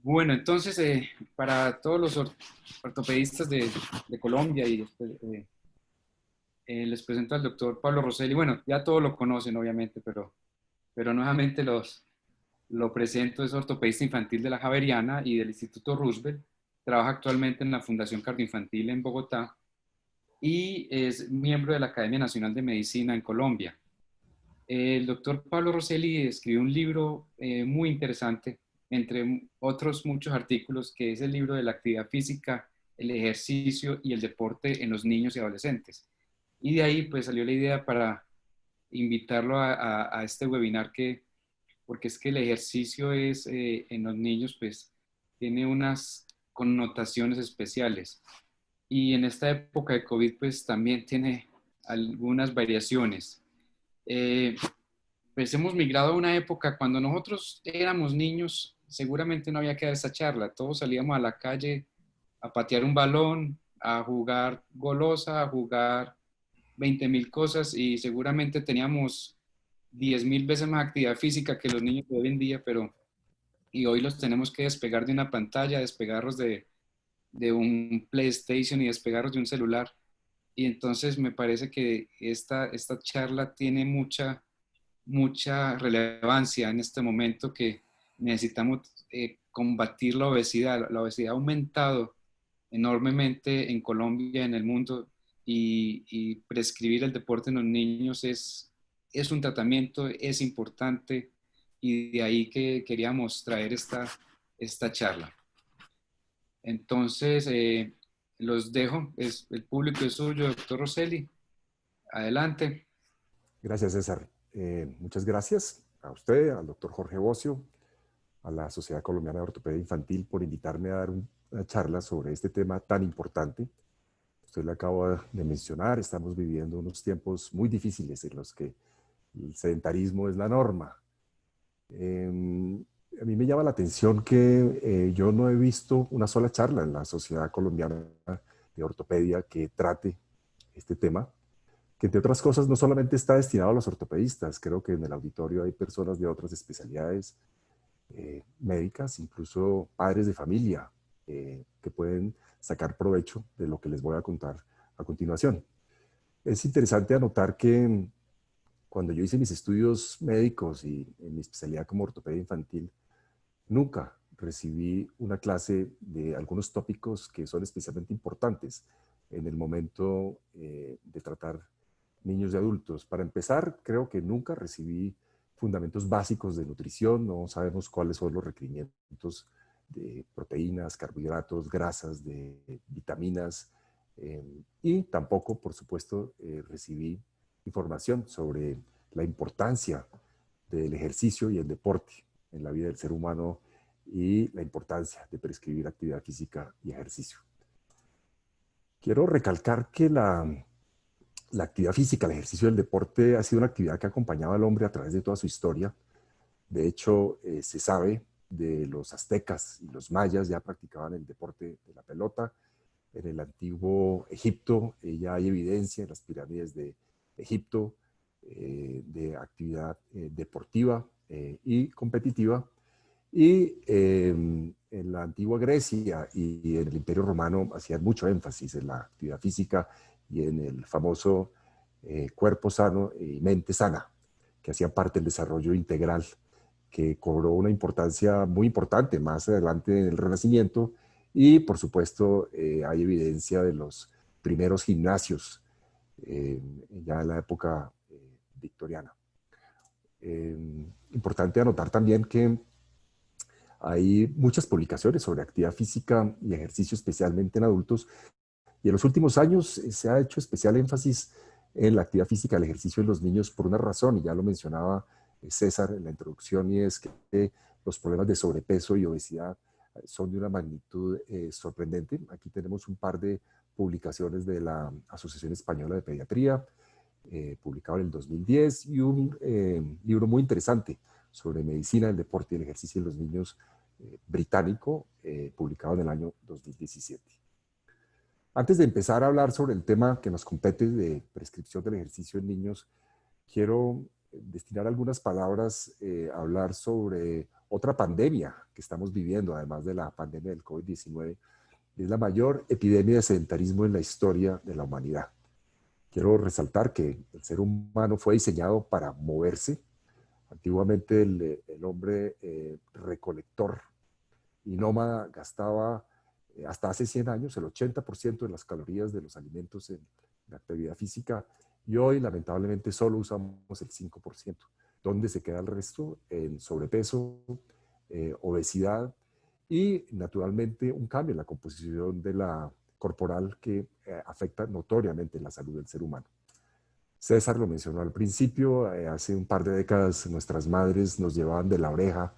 Bueno, entonces, para todos los ortopedistas de Colombia, les presento al doctor Pablo Rosselli. Bueno, ya todos lo conocen, obviamente, pero nuevamente lo presento. Es ortopedista infantil de la Javeriana y del Instituto Roosevelt. Trabaja actualmente en la Fundación Cardioinfantil en Bogotá y es miembro de la Academia Nacional de Medicina en Colombia. El doctor Pablo Rosselli escribió un libro muy interesante, entre otros muchos artículos, que es el libro de la actividad física, el ejercicio y el deporte en los niños y adolescentes. Y de ahí pues salió la idea para invitarlo a este webinar, porque es que el ejercicio en los niños pues tiene unas connotaciones especiales. Y en esta época de COVID pues también tiene algunas variaciones. Eh, pues hemos migrado a una época cuando nosotros éramos niños, seguramente no había que dar esa charla. Todos salíamos a la calle a patear un balón, a jugar golosa, a jugar 20.000 cosas y seguramente teníamos 10.000 veces más actividad física que los niños de hoy en día, y hoy los tenemos que despegar de una pantalla, despegarlos de un PlayStation y despegarlos de un celular. Y entonces me parece que esta charla tiene mucha relevancia en este momento, que necesitamos combatir la obesidad. La obesidad ha aumentado enormemente en Colombia, en el mundo, y prescribir el deporte en los niños es un tratamiento, es importante, y de ahí que queríamos traer esta charla. Entonces, los dejo, el público es suyo, doctor Rosselli. Adelante. Gracias, César. Muchas gracias a usted, al doctor Jorge Bocio, a la Sociedad Colombiana de Ortopedia Infantil por invitarme a dar una charla sobre este tema tan importante. Usted le acaba de mencionar, estamos viviendo unos tiempos muy difíciles en los que el sedentarismo es la norma. A mí me llama la atención que yo no he visto una sola charla en la Sociedad Colombiana de Ortopedia que trate este tema, que entre otras cosas no solamente está destinado a los ortopedistas, creo que en el auditorio hay personas de otras especialidades médicas, incluso padres de familia, que pueden sacar provecho de lo que les voy a contar a continuación. Es interesante anotar que cuando yo hice mis estudios médicos y en mi especialidad como ortopedia infantil, nunca recibí una clase de algunos tópicos que son especialmente importantes en el momento de tratar niños y adultos. Para empezar, creo que nunca recibí fundamentos básicos de nutrición, no sabemos cuáles son los requerimientos de proteínas, carbohidratos, grasas, de vitaminas, y tampoco, por supuesto, recibí información sobre la importancia del ejercicio y el deporte en la vida del ser humano y la importancia de prescribir actividad física y ejercicio. Quiero recalcar que la actividad física, el ejercicio y el deporte ha sido una actividad que ha acompañado al hombre a través de toda su historia. De hecho, se sabe de los aztecas y los mayas ya practicaban el deporte de la pelota. En el antiguo Egipto ya hay evidencia en las pirámides de Egipto de actividad deportiva y competitiva. Y en la antigua Grecia y en el Imperio Romano hacían mucho énfasis en la actividad física y en el famoso cuerpo sano y mente sana, que hacían parte del desarrollo integral, que cobró una importancia muy importante más adelante en el Renacimiento. Y por supuesto hay evidencia de los primeros gimnasios ya en la época victoriana. Importante anotar también que hay muchas publicaciones sobre actividad física y ejercicio, especialmente en adultos, y en los últimos años se ha hecho especial énfasis en la actividad física, el ejercicio en los niños por una razón, y ya lo mencionaba César en la introducción, y es que los problemas de sobrepeso y obesidad son de una magnitud sorprendente. Aquí tenemos un par de publicaciones de la Asociación Española de Pediatría, publicado en el 2010, y un libro muy interesante sobre medicina, el deporte y el ejercicio en los niños británico, publicado en el año 2017. Antes de empezar a hablar sobre el tema que nos compete de prescripción del ejercicio en niños, quiero destinar algunas palabras a hablar sobre otra pandemia que estamos viviendo, además de la pandemia del COVID-19, es la mayor epidemia de sedentarismo en la historia de la humanidad. Quiero resaltar que el ser humano fue diseñado para moverse. Antiguamente el hombre recolector y nómada gastaba hasta hace 100 años el 80% de las calorías de los alimentos en la actividad física, y hoy lamentablemente solo usamos el 5%. ¿Dónde se queda el resto? En sobrepeso, obesidad y naturalmente un cambio en la composición de la corporal que afecta notoriamente la salud del ser humano. César lo mencionó al principio, hace un par de décadas nuestras madres nos llevaban de la oreja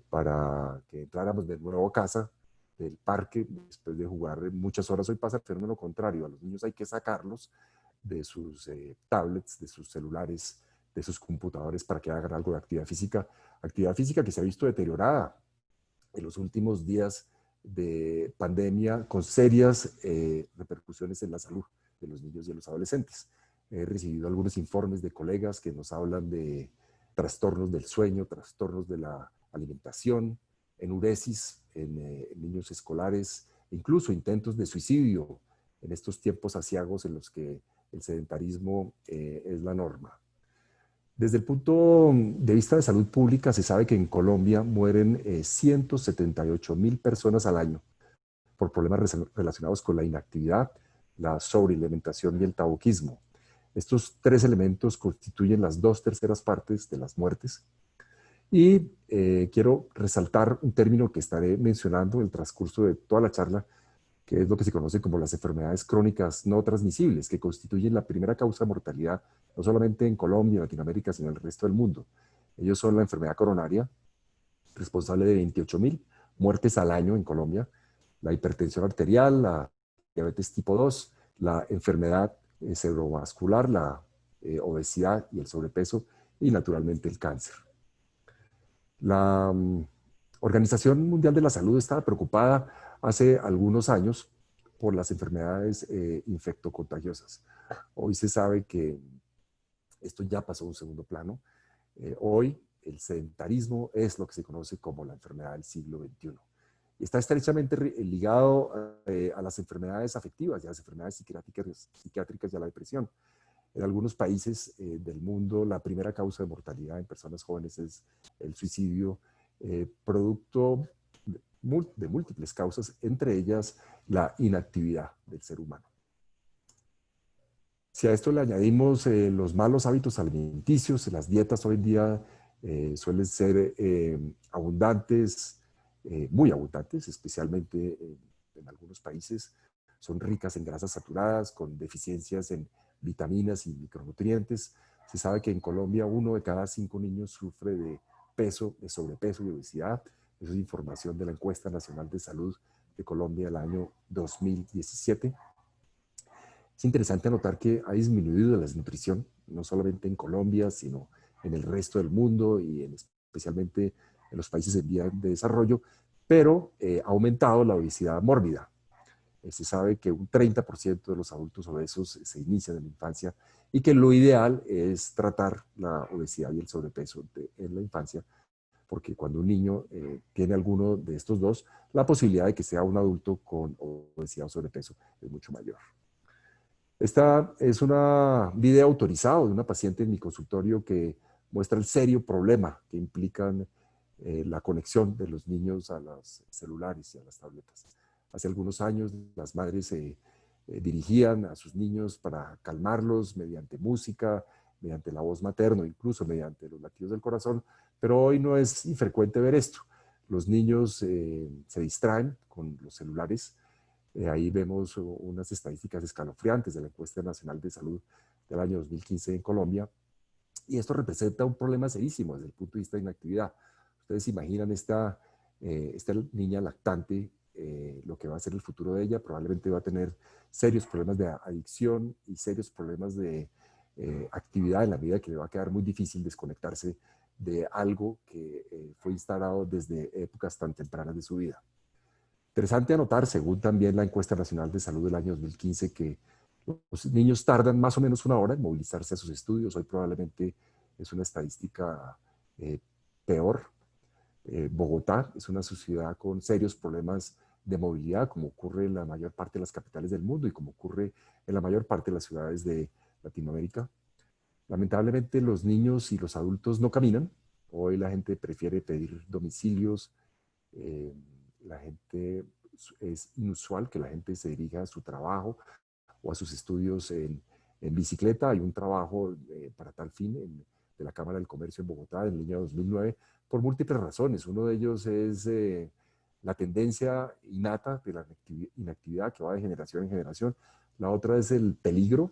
para que entráramos de nuevo a casa del parque después de jugar muchas horas. Hoy pasa el fenómeno contrario, a los niños hay que sacarlos de sus tablets, de sus celulares, de sus computadores para que hagan algo de actividad física que se ha visto deteriorada en los últimos días de pandemia con serias repercusiones en la salud de los niños y de los adolescentes. He recibido algunos informes de colegas que nos hablan de trastornos del sueño, trastornos de la alimentación, enuresis en niños escolares, incluso intentos de suicidio en estos tiempos aciagos en los que el sedentarismo es la norma. Desde el punto de vista de salud pública, se sabe que en Colombia mueren 178.000 personas al año por problemas relacionados con la inactividad, la sobrealimentación y el tabaquismo. Estos tres elementos constituyen las 2/3 partes de las muertes. Y quiero resaltar un término que estaré mencionando en el transcurso de toda la charla, que es lo que se conoce como las enfermedades crónicas no transmisibles, que constituyen la primera causa de mortalidad, no solamente en Colombia, Latinoamérica, sino en el resto del mundo. Ellos son la enfermedad coronaria, responsable de 28.000 muertes al año en Colombia, la hipertensión arterial, la diabetes tipo 2, la enfermedad cerebrovascular, la obesidad y el sobrepeso, y naturalmente el cáncer. La Organización Mundial de la Salud estaba preocupada hace algunos años por las enfermedades infectocontagiosas. Hoy se sabe que esto ya pasó a un segundo plano. Hoy el sedentarismo es lo que se conoce como la enfermedad del siglo XXI. Y está estrechamente ligado a las enfermedades afectivas y a las enfermedades psiquiátricas y a la depresión. En algunos países del mundo, la primera causa de mortalidad en personas jóvenes es el suicidio, producto de múltiples causas, entre ellas la inactividad del ser humano. Si a esto le añadimos los malos hábitos alimenticios, las dietas hoy en día suelen ser abundantes, muy abundantes, especialmente en algunos países. Son ricas en grasas saturadas, con deficiencias en vitaminas y micronutrientes. Se sabe que en Colombia 1 de cada 5 niños sufre de peso, de sobrepeso y obesidad. Eso es información de la Encuesta Nacional de Salud de Colombia del año 2017. Es interesante anotar que ha disminuido la desnutrición, no solamente en Colombia, sino en el resto del mundo y especialmente en los países en vía de desarrollo, pero ha aumentado la obesidad mórbida. Se sabe que un 30% de los adultos obesos se inician en la infancia y que lo ideal es tratar la obesidad y el sobrepeso en la infancia, porque cuando un niño tiene alguno de estos dos, la posibilidad de que sea un adulto con obesidad o sobrepeso es mucho mayor. Esta es una video autorizado de una paciente en mi consultorio que muestra el serio problema que implican la conexión de los niños a los celulares y a las tabletas. Hace algunos años las madres dirigían a sus niños para calmarlos mediante música, mediante la voz materna, incluso mediante los latidos del corazón, pero hoy no es infrecuente ver esto. Los niños se distraen con los celulares. Ahí vemos unas estadísticas escalofriantes de la Encuesta Nacional de Salud del año 2015 en Colombia, y esto representa un problema serísimo desde el punto de vista de inactividad. Ustedes imaginan esta niña lactante, lo que va a ser el futuro de ella. Probablemente va a tener serios problemas de adicción y serios problemas de actividad en la vida, que le va a quedar muy difícil desconectarse de algo que fue instalado desde épocas tan tempranas de su vida. Interesante anotar, según también la Encuesta Nacional de Salud del año 2015, que los niños tardan más o menos 1 hora en movilizarse a sus estudios. Hoy probablemente es una estadística peor. Bogotá es una ciudad con serios problemas de movilidad, como ocurre en la mayor parte de las capitales del mundo y como ocurre en la mayor parte de las ciudades de Latinoamérica. Lamentablemente los niños y los adultos no caminan. Hoy la gente prefiere pedir domicilios. eh, la gente es inusual que la gente se dirija a su trabajo o a sus estudios en bicicleta. Hay un trabajo para tal fin de la Cámara del Comercio en Bogotá en línea 2009 por múltiples razones. Uno de ellos es la tendencia innata de la inactividad que va de generación en generación. La otra es el peligro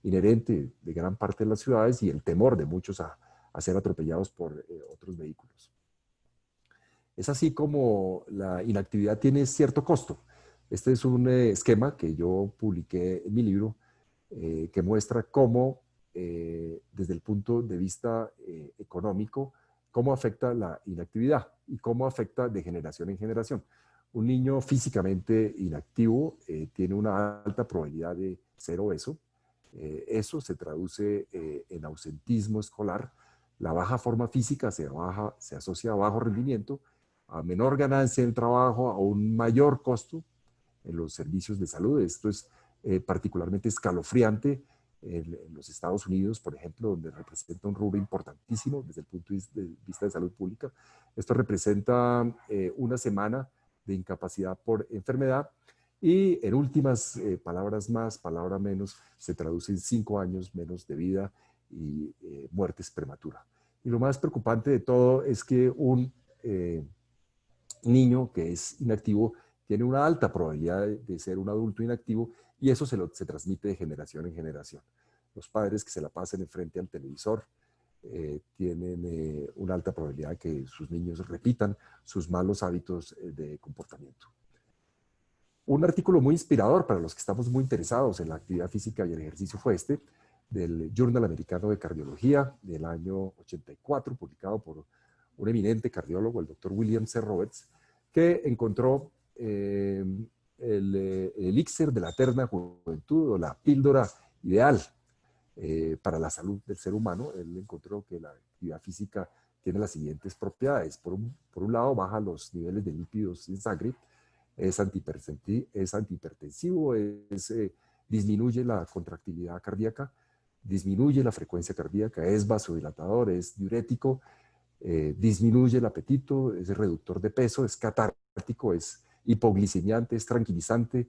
inherente de gran parte de las ciudades y el temor de muchos a ser atropellados por otros vehículos. Es así como la inactividad tiene cierto costo. Este es un esquema que yo publiqué en mi libro que muestra cómo, desde el punto de vista económico, cómo afecta la inactividad y cómo afecta de generación en generación. Un niño físicamente inactivo tiene una alta probabilidad de ser obeso. Eso se traduce en ausentismo escolar. La baja forma física se asocia a bajo rendimiento, a menor ganancia en el trabajo, a un mayor costo en los servicios de salud. Esto es particularmente escalofriante en los Estados Unidos, por ejemplo, donde representa un rubro importantísimo desde el punto de vista de salud pública. Esto representa una semana de incapacidad por enfermedad y en últimas palabras más, palabra menos, se traduce en 5 años menos de vida y muertes prematuras. Y lo más preocupante de todo es que un niño que es inactivo tiene una alta probabilidad de ser un adulto inactivo y eso se transmite de generación en generación. Los padres que se la pasan enfrente al televisor tienen una alta probabilidad de que sus niños repitan sus malos hábitos de comportamiento. Un artículo muy inspirador para los que estamos muy interesados en la actividad física y el ejercicio fue este, del Journal Americano de Cardiología del año 84, publicado por un eminente cardiólogo, el doctor William C. Roberts, que encontró el elixir de la eterna juventud o la píldora ideal para la salud del ser humano. Él encontró que la actividad física tiene las siguientes propiedades. Por un lado, baja los niveles de lípidos en sangre, es antihipertensivo, disminuye la contractilidad cardíaca, disminuye la frecuencia cardíaca, es vasodilatador, es diurético, disminuye el apetito, es reductor de peso, es catártico, es hipoglicemiante, es tranquilizante,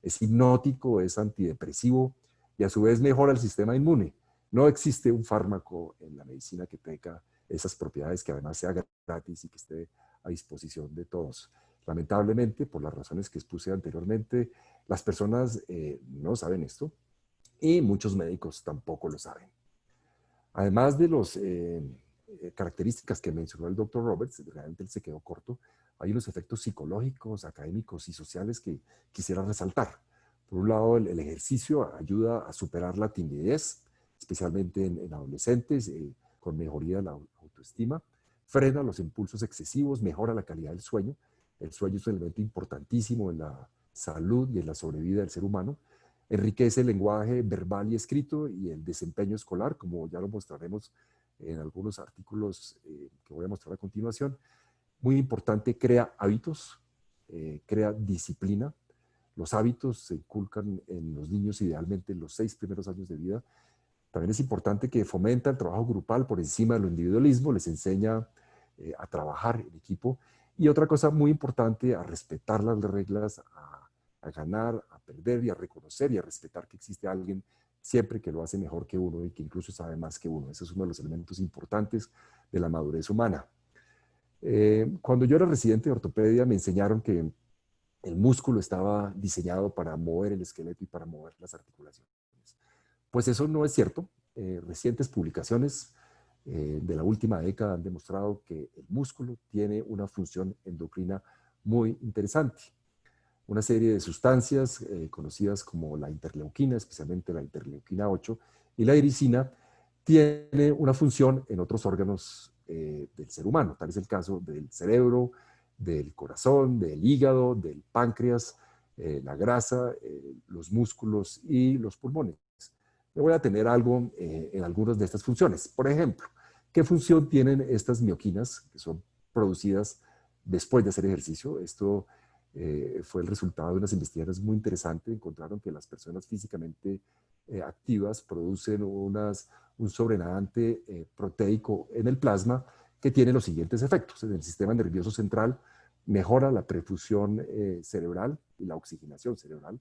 es hipnótico, es antidepresivo y a su vez mejora el sistema inmune. No existe un fármaco en la medicina que tenga esas propiedades, que además sea gratis y que esté a disposición de todos. Lamentablemente, por las razones que expuse anteriormente, las personas no saben esto y muchos médicos tampoco lo saben. Además de las características que mencionó el doctor Roberts, realmente él se quedó corto, hay unos efectos psicológicos, académicos y sociales que quisiera resaltar. Por un lado, el ejercicio ayuda a superar la timidez, especialmente en adolescentes, con mejoría de la autoestima, frena los impulsos excesivos, mejora la calidad del sueño. El sueño es un elemento importantísimo en la salud y en la sobrevida del ser humano. Enriquece el lenguaje verbal y escrito y el desempeño escolar, como ya lo mostraremos en algunos artículos que voy a mostrar a continuación. Muy importante, crea hábitos, crea disciplina. Los hábitos se inculcan en los niños idealmente en los 6 primeros años de vida. También es importante que fomenta el trabajo grupal por encima del individualismo, les enseña a trabajar en equipo. Y otra cosa muy importante, a respetar las reglas, a ganar, a perder y a reconocer y a respetar que existe alguien siempre que lo hace mejor que uno y que incluso sabe más que uno. Ese es uno de los elementos importantes de la madurez humana. Cuando yo era residente de ortopedia me enseñaron que el músculo estaba diseñado para mover el esqueleto y para mover las articulaciones. Pues eso no es cierto. Recientes publicaciones de la última década han demostrado que el músculo tiene una función endocrina muy interesante. Una serie de sustancias conocidas como la interleuquina, especialmente la interleuquina 8, y la ericina, tiene una función en otros órganos del ser humano. Tal es el caso del cerebro, del corazón, del hígado, del páncreas, la grasa, los músculos y los pulmones. Me voy a tener algo en algunas de estas funciones. Por ejemplo, ¿qué función tienen estas mioquinas, que son producidas después de hacer ejercicio. Esto fue el resultado de unas investigaciones muy interesantes. Encontraron que las personas físicamente activas producen un sobrenadante proteico en el plasma que tiene los siguientes efectos. En el sistema nervioso central mejora la perfusión cerebral y la oxigenación cerebral.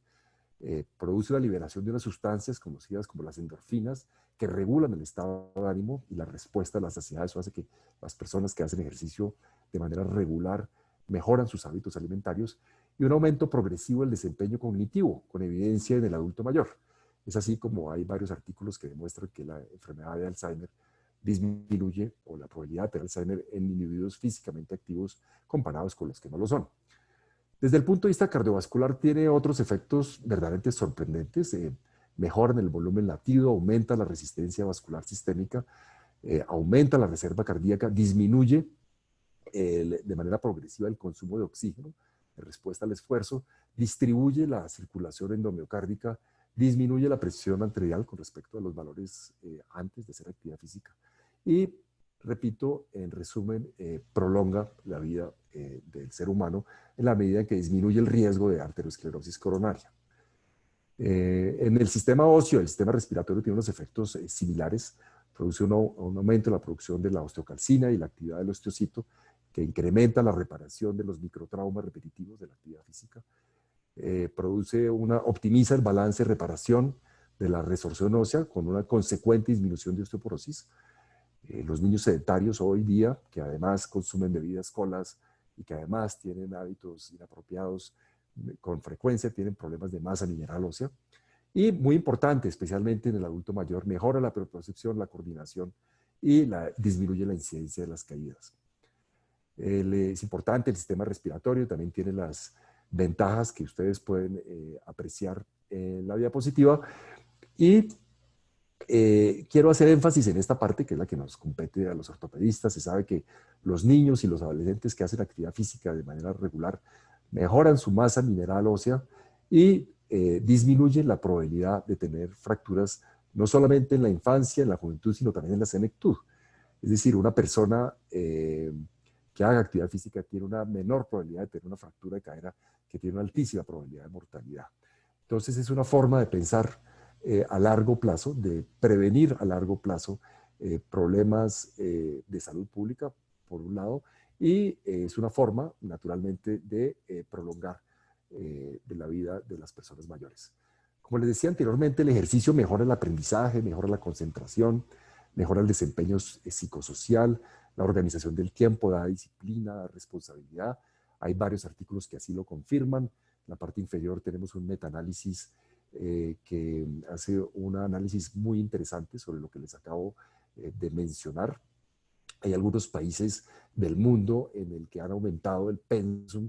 Produce la liberación de unas sustancias conocidas como las endorfinas que regulan el estado de ánimo y la respuesta a la saciedad. Eso hace que las personas que hacen ejercicio de manera regular mejoran sus hábitos alimentarios y un aumento progresivo del desempeño cognitivo, con evidencia en el adulto mayor. Es así como hay varios artículos que demuestran que la enfermedad de Alzheimer disminuye, o la probabilidad de tener Alzheimer en individuos físicamente activos comparados con los que no lo son. Desde el punto de vista cardiovascular tiene otros efectos verdaderamente sorprendentes. Mejoran el volumen latido, aumenta la resistencia vascular sistémica, aumenta la reserva cardíaca, disminuye de manera progresiva el consumo de oxígeno en respuesta al esfuerzo, distribuye la circulación endomiocárdica, disminuye la presión arterial con respecto a los valores antes de hacer actividad física y, repito, en resumen, prolonga la vida del ser humano en la medida en que disminuye el riesgo de arteriosclerosis coronaria. En el sistema óseo, el sistema respiratorio tiene unos efectos similares. Produce un aumento en la producción de la osteocalcina y la actividad del osteocito, que incrementa la reparación de los microtraumas repetitivos de la actividad física. Optimiza el balance de reparación de la resorción ósea con una consecuente disminución de osteoporosis. Los niños sedentarios hoy día, que además consumen bebidas colas y que además tienen hábitos inapropiados, con frecuencia tienen problemas de masa mineral ósea. Y muy importante, especialmente en el adulto mayor, mejora la propiocepción, la coordinación y disminuye la incidencia de las caídas. Es importante, el sistema respiratorio también tiene las ventajas que ustedes pueden apreciar en la diapositiva. Y quiero hacer énfasis en esta parte, que es la que nos compete a los ortopedistas. Se sabe que los niños y los adolescentes que hacen actividad física de manera regular mejoran su masa mineral ósea y disminuyen la probabilidad de tener fracturas no solamente en la infancia, en la juventud, sino también en la senectud. Es decir, una persona que haga actividad física tiene una menor probabilidad de tener una fractura de cadera, que tiene una altísima probabilidad de mortalidad. Entonces es una forma de pensar a largo plazo, de prevenir a largo plazo problemas de salud pública, por un lado, y es una forma, naturalmente, de prolongar de la vida de las personas mayores. Como les decía anteriormente, el ejercicio mejora el aprendizaje, mejora la concentración, mejora el desempeño psicosocial, la organización del tiempo, da disciplina, da responsabilidad. Hay varios artículos que así lo confirman. En la parte inferior tenemos un metaanálisis que hace un análisis muy interesante sobre lo que les acabo de mencionar. Hay algunos países del mundo en el que han aumentado el pensum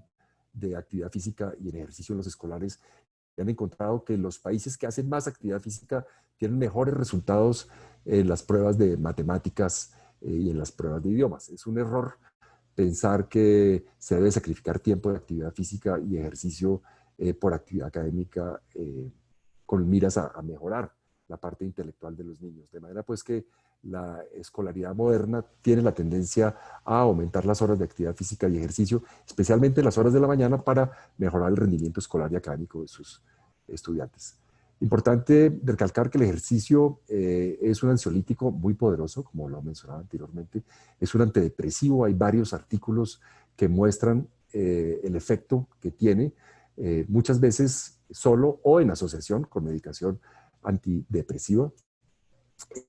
de actividad física y en ejercicio en los escolares. Y han encontrado que los países que hacen más actividad física tienen mejores resultados en las pruebas de matemáticas y en las pruebas de idiomas. Es un error pensar que se debe sacrificar tiempo de actividad física y ejercicio por actividad académica con miras a mejorar la parte intelectual de los niños. De manera pues que la escolaridad moderna tiene la tendencia a aumentar las horas de actividad física y ejercicio, especialmente las horas de la mañana, para mejorar el rendimiento escolar y académico de sus estudiantes. Importante recalcar que el ejercicio es un ansiolítico muy poderoso, como lo mencionaba anteriormente. Es un antidepresivo. Hay varios artículos que muestran el efecto que tiene, muchas veces solo o en asociación con medicación antidepresiva.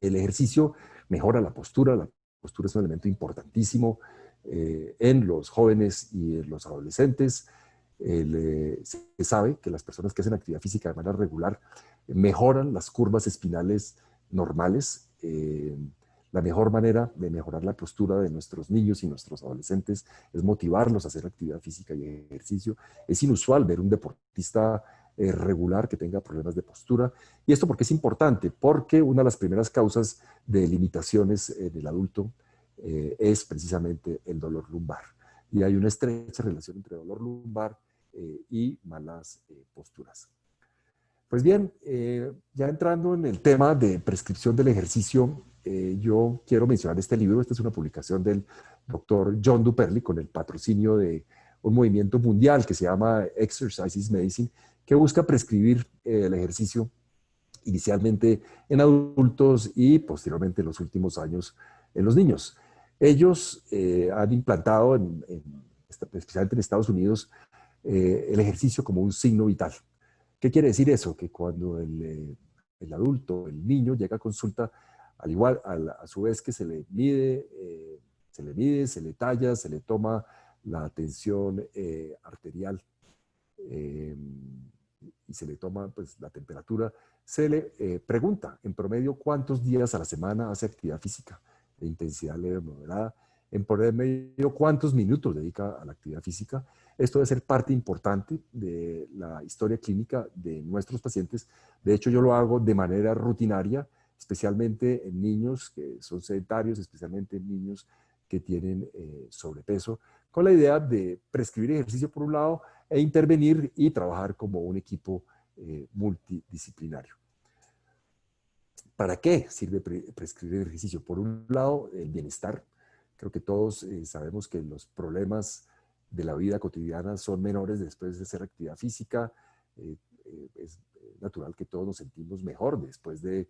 El ejercicio mejora la postura. La postura es un elemento importantísimo en los jóvenes y en los adolescentes. Se sabe que las personas que hacen actividad física de manera regular mejoran las curvas espinales normales. La mejor manera de mejorar la postura de nuestros niños y nuestros adolescentes es motivarlos a hacer actividad física y ejercicio. Es inusual ver un deportista regular que tenga problemas de postura. ¿Y esto por qué es importante? Porque una de las primeras causas de limitaciones en el adulto es precisamente el dolor lumbar. Y hay una estrecha relación entre dolor lumbar y malas posturas. Pues bien, ya entrando en el tema de prescripción del ejercicio, yo quiero mencionar este libro. Esta es una publicación del doctor John Duperly con el patrocinio de un movimiento mundial que se llama Exercise is Medicine, que busca prescribir el ejercicio inicialmente en adultos y posteriormente en los últimos años en los niños. Ellos han implantado, especialmente en Estados Unidos, el ejercicio como un signo vital. ¿Qué quiere decir eso? Que cuando el adulto, el niño llega a consulta, al igual, a su vez que se le talla, se le toma la tensión arterial eh, y se le toma pues, la temperatura, se le pregunta en promedio cuántos días a la semana hace actividad física de intensidad leve o moderada, en promedio cuántos minutos dedica a la actividad física. Esto debe ser parte importante de la historia clínica de nuestros pacientes. De hecho, yo lo hago de manera rutinaria, especialmente en niños que son sedentarios, especialmente en niños que tienen sobrepeso, con la idea de prescribir ejercicio por un lado e intervenir y trabajar como un equipo multidisciplinario. ¿Para qué sirve prescribir ejercicio? Por un lado, el bienestar. Creo que todos sabemos que los problemas de la vida cotidiana son menores después de hacer actividad física. Es natural que todos nos sentimos mejor después de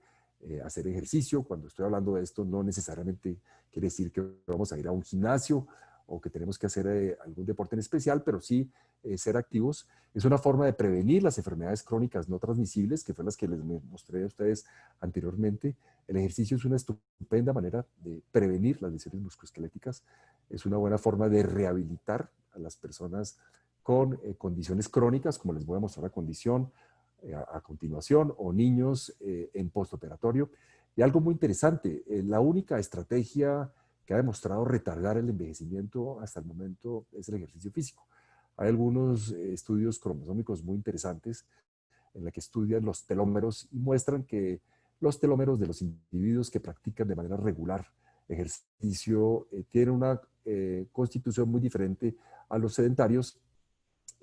hacer ejercicio. Cuando estoy hablando de esto, no necesariamente quiere decir que vamos a ir a un gimnasio o que tenemos que hacer algún deporte en especial, pero sí ser activos. Es una forma de prevenir las enfermedades crónicas no transmisibles, que fue las que les mostré a ustedes anteriormente. El ejercicio es una estupenda manera de prevenir las lesiones musculoesqueléticas. Es una buena forma de rehabilitar a las personas con condiciones crónicas, como les voy a mostrar a continuación, o niños en postoperatorio. Y algo muy interesante, la única estrategia que ha demostrado retardar el envejecimiento hasta el momento es el ejercicio físico. Hay algunos estudios cromosómicos muy interesantes en los que estudian los telómeros y muestran que los telómeros de los individuos que practican de manera regular ejercicio tienen una constitución muy diferente a los sedentarios,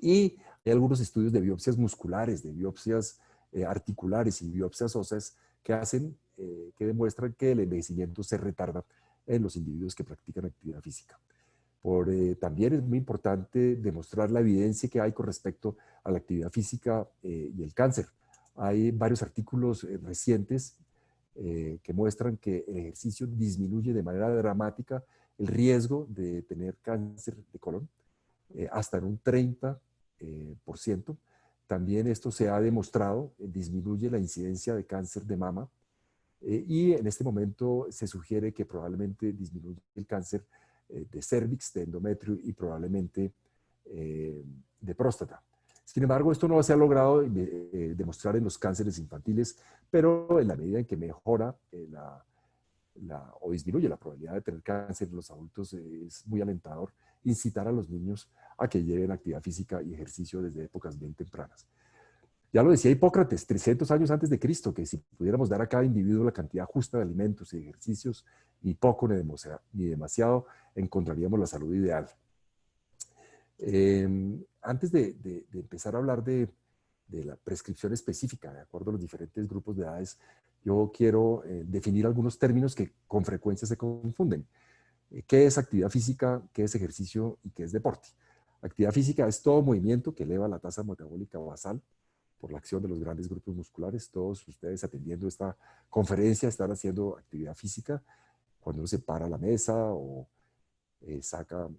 y hay algunos estudios de biopsias musculares, de biopsias articulares y biopsias óseas que demuestran que el envejecimiento se retarda en los individuos que practican actividad física. También es muy importante demostrar la evidencia que hay con respecto a la actividad física y el cáncer. Hay varios artículos recientes que muestran que el ejercicio disminuye de manera dramática el riesgo de tener cáncer de colon, hasta en un 30%. También esto se ha demostrado, disminuye la incidencia de cáncer de mama, y en este momento se sugiere que probablemente disminuye el cáncer de cervix, de endometrio y probablemente de próstata. Sin embargo, esto no se ha logrado demostrar en los cánceres infantiles, pero en la medida en que mejora o disminuye la probabilidad de tener cáncer en los adultos, es muy alentador incitar a los niños a que lleven actividad física y ejercicio desde épocas bien tempranas. Ya lo decía Hipócrates, 300 años antes de Cristo, que si pudiéramos dar a cada individuo la cantidad justa de alimentos y ejercicios, ni poco ni demasiado, encontraríamos la salud ideal. Antes de empezar a hablar de la prescripción específica, de acuerdo a los diferentes grupos de edades, yo quiero definir algunos términos que con frecuencia se confunden. ¿Qué es actividad física? ¿Qué es ejercicio? ¿Y qué es deporte? Actividad física es todo movimiento que eleva la tasa metabólica basal por la acción de los grandes grupos musculares. Todos ustedes atendiendo esta conferencia están haciendo actividad física. Cuando uno se para a la mesa o saca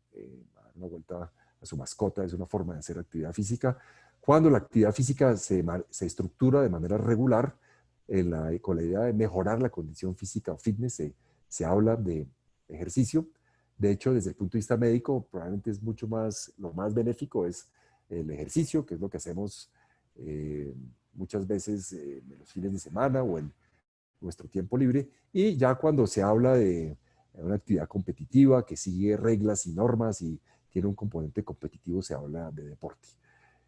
una vuelta a su mascota, es una forma de hacer actividad física. Cuando la actividad física se estructura de manera regular, con la idea de mejorar la condición física o fitness, se habla de ejercicio. De hecho, desde el punto de vista médico, probablemente es lo más benéfico es el ejercicio, que es lo que hacemos muchas veces en los fines de semana o en nuestro tiempo libre. Y ya cuando se habla de una actividad competitiva que sigue reglas y normas y tiene un componente competitivo, se habla de deporte.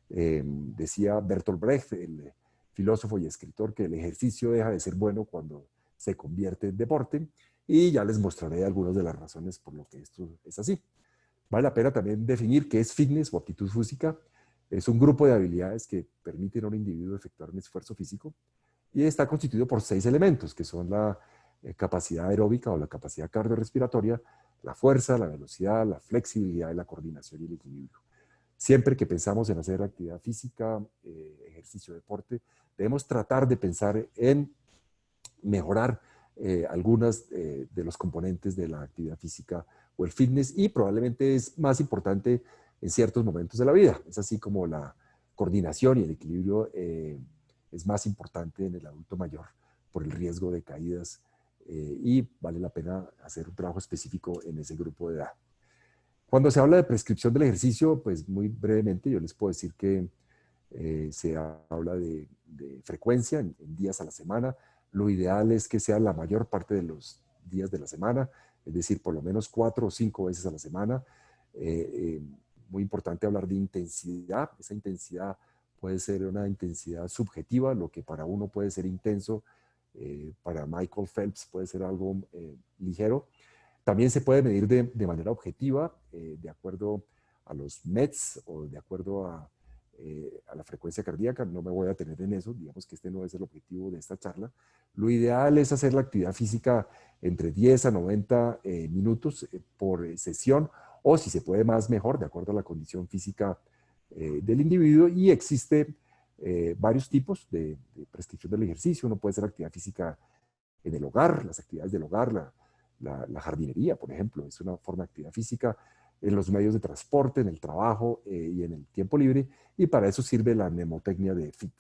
Decía Bertolt Brecht, el filósofo y escritor, que el ejercicio deja de ser bueno cuando se convierte en deporte, y ya les mostraré algunas de las razones por lo que esto es así. Vale la pena también definir qué es fitness o aptitud física. Es un grupo de habilidades que permiten a un individuo efectuar un esfuerzo físico y está constituido por 6 elementos, que son la capacidad aeróbica o la capacidad cardiorrespiratoria, la fuerza, la velocidad, la flexibilidad, la coordinación y el equilibrio. Siempre que pensamos en hacer actividad física, ejercicio, deporte, debemos tratar de pensar en mejorar algunas de los componentes de la actividad física o el fitness, y probablemente es más importante en ciertos momentos de la vida. Es así como la coordinación y el equilibrio es más importante en el adulto mayor por el riesgo de caídas, y vale la pena hacer un trabajo específico en ese grupo de edad. Cuando se habla de prescripción del ejercicio, pues muy brevemente yo les puedo decir que se habla de frecuencia en días a la semana. Lo ideal es que sea la mayor parte de los días de la semana, es decir, por lo menos 4 o 5 veces a la semana. Eh, eh, Muy importante hablar de intensidad. Esa intensidad puede ser una intensidad subjetiva, lo que para uno puede ser intenso, para Michael Phelps puede ser algo ligero. También se puede medir de manera objetiva, de acuerdo a los METs o de acuerdo a la frecuencia cardíaca. No me voy a detener en eso, digamos que este no es el objetivo de esta charla. Lo ideal es hacer la actividad física entre 10 a 90 minutos por sesión, o si se puede más, mejor, de acuerdo a la condición física del individuo. Y existe varios tipos de prescripción del ejercicio. Uno puede hacer actividad física en el hogar, las actividades del hogar, la jardinería, por ejemplo, es una forma de actividad física, en los medios de transporte, en el trabajo y en el tiempo libre, y para eso sirve la mnemotecnia de FIT.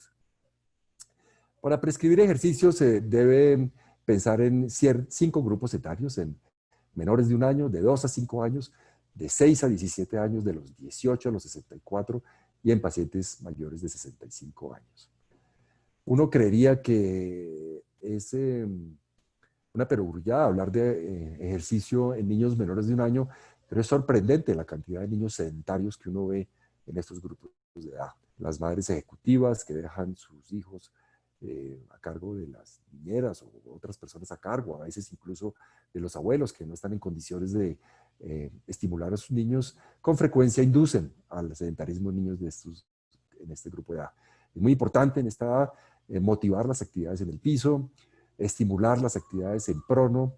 Para prescribir ejercicios se debe pensar en 5 grupos etarios: en menores de 1 año, de 2 a 5 años, de 6 a 17 años, de los 18 a los 64, y en pacientes mayores de 65 años. Uno creería que es una perogrullada hablar de ejercicio en niños menores de 1 año, pero es sorprendente la cantidad de niños sedentarios que uno ve en estos grupos de edad. Las madres ejecutivas que dejan sus hijos a cargo de las niñeras o otras personas a cargo, a veces incluso de los abuelos que no están en condiciones de estimular a sus niños, con frecuencia inducen al sedentarismo en niños en este grupo de edad. Es muy importante en esta edad motivar las actividades en el piso, estimular las actividades en prono,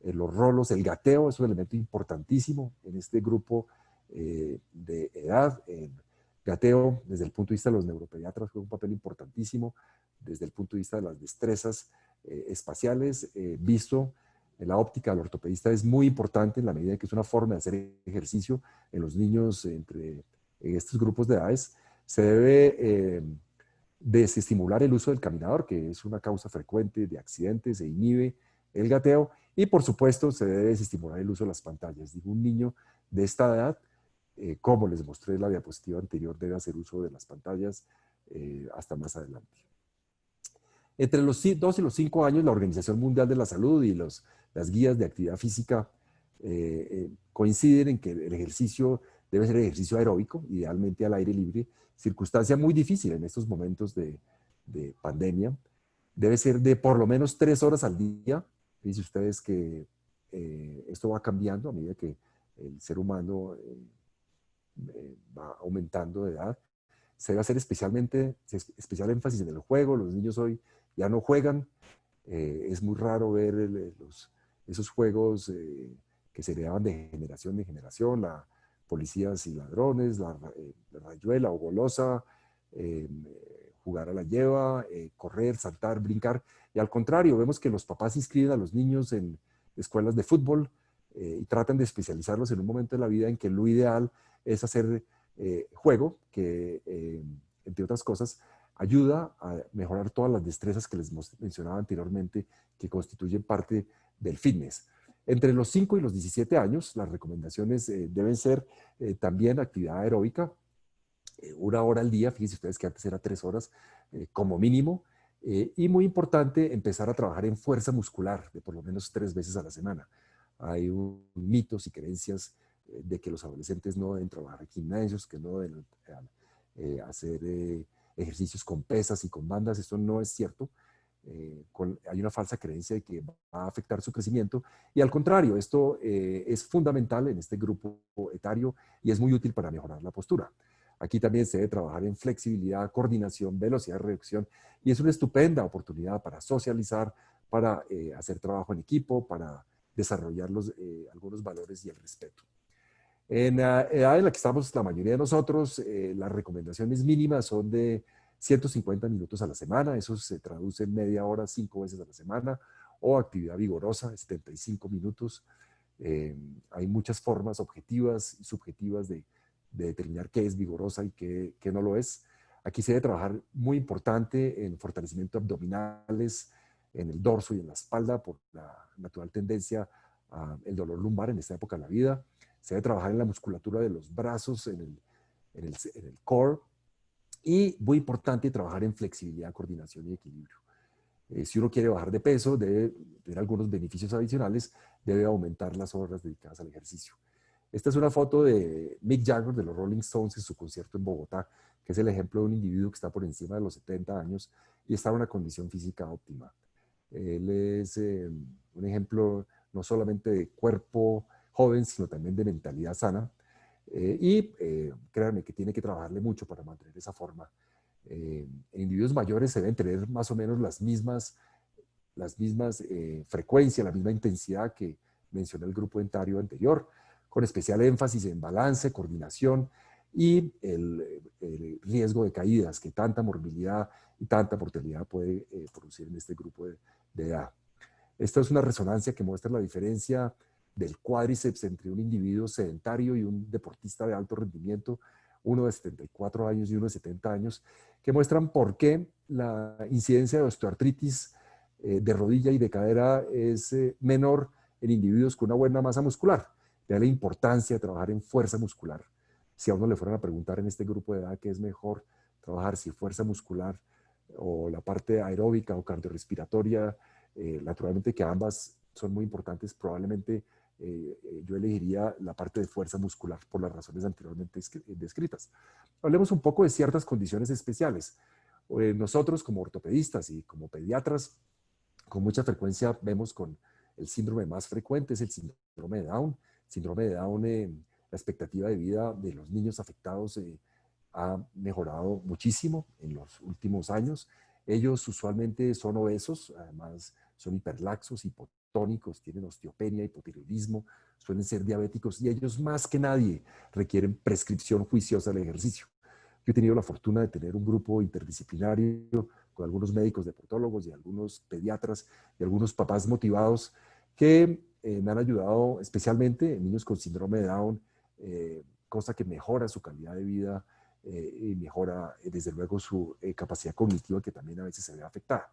los rolos, el gateo es un elemento importantísimo en este grupo de edad. El gateo, desde el punto de vista de los neuropediatras, juega un papel importantísimo desde el punto de vista de las destrezas espaciales, visto en la óptica del ortopedista. Es muy importante en la medida que es una forma de hacer ejercicio en los niños en estos grupos de edades. Se debe desestimular el uso del caminador, que es una causa frecuente de accidentes, se inhibe el gateo, y por supuesto se debe desestimular el uso de las pantallas. Digo, un niño de esta edad, como les mostré en la diapositiva anterior, debe hacer uso de las pantallas hasta más adelante. Entre los 2 y los 5 años, la Organización Mundial de la Salud y las guías de actividad física coinciden en que el ejercicio debe ser ejercicio aeróbico, idealmente al aire libre, circunstancia muy difícil en estos momentos de pandemia. Debe ser de por lo menos 3 horas al día. Fíjense ustedes que esto va cambiando a medida que el ser humano va aumentando de edad. Se debe hacer especial énfasis en el juego. Los niños hoy ya no juegan. Es muy raro ver esos juegos que se heredaban de generación en generación, policías y ladrones, la rayuela o golosa, jugar a la lleva, correr, saltar, brincar. Y al contrario, vemos que los papás inscriben a los niños en escuelas de fútbol y tratan de especializarlos en un momento de la vida en que lo ideal es hacer juego, que entre otras cosas ayuda a mejorar todas las destrezas que les mencionaba anteriormente, que constituyen parte del fitness. Entre los 5 y los 17 años, las recomendaciones deben ser también actividad aeróbica, 1 hora al día. Fíjense ustedes que antes era 3 horas como mínimo. Y muy importante, empezar a trabajar en fuerza muscular de por lo menos 3 veces a la semana. Hay mitos y creencias de que los adolescentes no deben trabajar en gimnasios, que no deben hacer ejercicios con pesas y con bandas. Esto no es cierto. Hay una falsa creencia de que va a afectar su crecimiento, y al contrario, esto es fundamental en este grupo etario y es muy útil para mejorar la postura. Aquí también se debe trabajar en flexibilidad, coordinación, velocidad de reacción, y es una estupenda oportunidad para socializar, para hacer trabajo en equipo, para desarrollar algunos valores y el respeto. En la edad en la que estamos la mayoría de nosotros, las recomendaciones mínimas son de 150 minutos a la semana, eso se traduce en media hora, 5 veces a la semana, o actividad vigorosa, 75 minutos. Hay muchas formas objetivas y subjetivas de determinar qué es vigorosa y qué no lo es. Aquí se debe trabajar muy importante en fortalecimiento abdominales, en el dorso y en la espalda por la natural tendencia al dolor lumbar en esta época de la vida. Se debe trabajar en la musculatura de los brazos, en el core. Y muy importante, trabajar en flexibilidad, coordinación y equilibrio. Si uno quiere bajar de peso, debe tener algunos beneficios adicionales, debe aumentar las horas dedicadas al ejercicio. Esta es una foto de Mick Jagger de los Rolling Stones en su concierto en Bogotá, que es el ejemplo de un individuo que está por encima de los 70 años y está en una condición física óptima. Él es un ejemplo no solamente de cuerpo joven, sino también de mentalidad sana. Créanme que tiene que trabajarle mucho para mantener esa forma. En individuos mayores se deben tener más o menos las mismas frecuencias, la misma intensidad que mencioné el grupo etario anterior, con especial énfasis en balance, coordinación y el riesgo de caídas que tanta morbilidad y tanta mortalidad puede producir en este grupo de edad. Esta es una resonancia que muestra la diferencia del cuádriceps entre un individuo sedentario y un deportista de alto rendimiento, uno de 74 años y uno de 70 años, que muestran por qué la incidencia de osteoartritis de rodilla y de cadera es menor en individuos con una buena masa muscular. De la importancia de trabajar en fuerza muscular. Si a uno le fueran a preguntar en este grupo de edad qué es mejor trabajar, si fuerza muscular o la parte aeróbica o cardiorrespiratoria, naturalmente que ambas son muy importantes, probablemente yo elegiría la parte de fuerza muscular por las razones anteriormente descritas. Hablemos un poco de ciertas condiciones especiales. Nosotros como ortopedistas y como pediatras, con mucha frecuencia vemos con el síndrome más frecuente, es el síndrome de Down. Síndrome de Down, la expectativa de vida de los niños afectados ha mejorado muchísimo en los últimos años. Ellos usualmente son obesos, además son hiperlaxos, hipotónicos, tienen osteopenia, hipotiroidismo, suelen ser diabéticos y ellos más que nadie requieren prescripción juiciosa del ejercicio. Yo he tenido la fortuna de tener un grupo interdisciplinario con algunos médicos deportólogos y algunos pediatras y algunos papás motivados que me han ayudado especialmente en niños con síndrome de Down, cosa que mejora su calidad de vida y mejora desde luego su capacidad cognitiva que también a veces se ve afectada.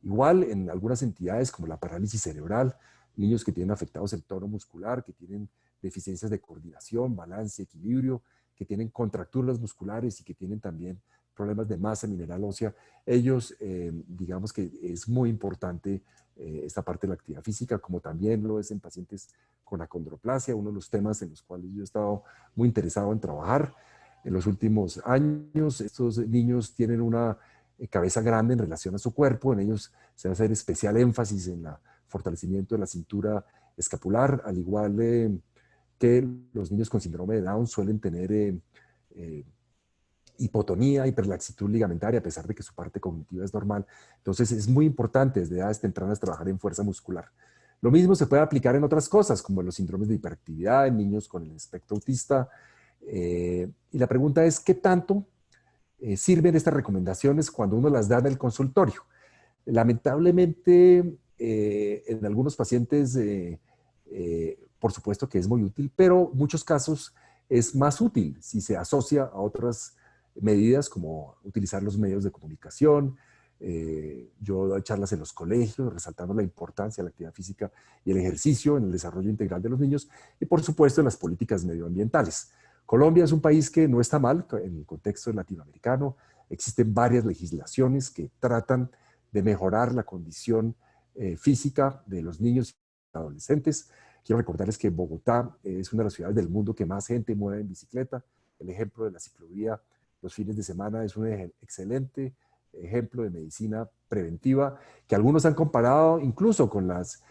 Igual en algunas entidades como la parálisis cerebral, niños que tienen afectados el tono muscular, que tienen deficiencias de coordinación, balance, equilibrio, que tienen contracturas musculares y que tienen también problemas de masa mineral ósea, ellos digamos que es muy importante esta parte de la actividad física, como también lo es en pacientes con acondroplasia, uno de los temas en los cuales yo he estado muy interesado en trabajar. En los últimos años, estos niños tienen una cabeza grande en relación a su cuerpo, en ellos se va a hacer especial énfasis en el fortalecimiento de la cintura escapular, al igual que los niños con síndrome de Down suelen tener hipotonía, hiperlaxitud ligamentaria, a pesar de que su parte cognitiva es normal. Entonces es muy importante desde edades tempranas trabajar en fuerza muscular. Lo mismo se puede aplicar en otras cosas, como en los síndromes de hiperactividad, en niños con el espectro autista. Y la pregunta es, ¿qué tanto sirven estas recomendaciones cuando uno las da en el consultorio? Lamentablemente, en algunos pacientes, por supuesto que es muy útil, pero en muchos casos es más útil si se asocia a otras medidas como utilizar los medios de comunicación. Yo doy charlas en los colegios resaltando la importancia de la actividad física y el ejercicio en el desarrollo integral de los niños y por supuesto en las políticas medioambientales. Colombia es un país que no está mal en el contexto latinoamericano. Existen varias legislaciones que tratan de mejorar la condición física de los niños y adolescentes. Quiero recordarles que Bogotá es una de las ciudades del mundo que más gente mueve en bicicleta. El ejemplo de la ciclovía los fines de semana es un excelente ejemplo de medicina preventiva que algunos han comparado incluso con las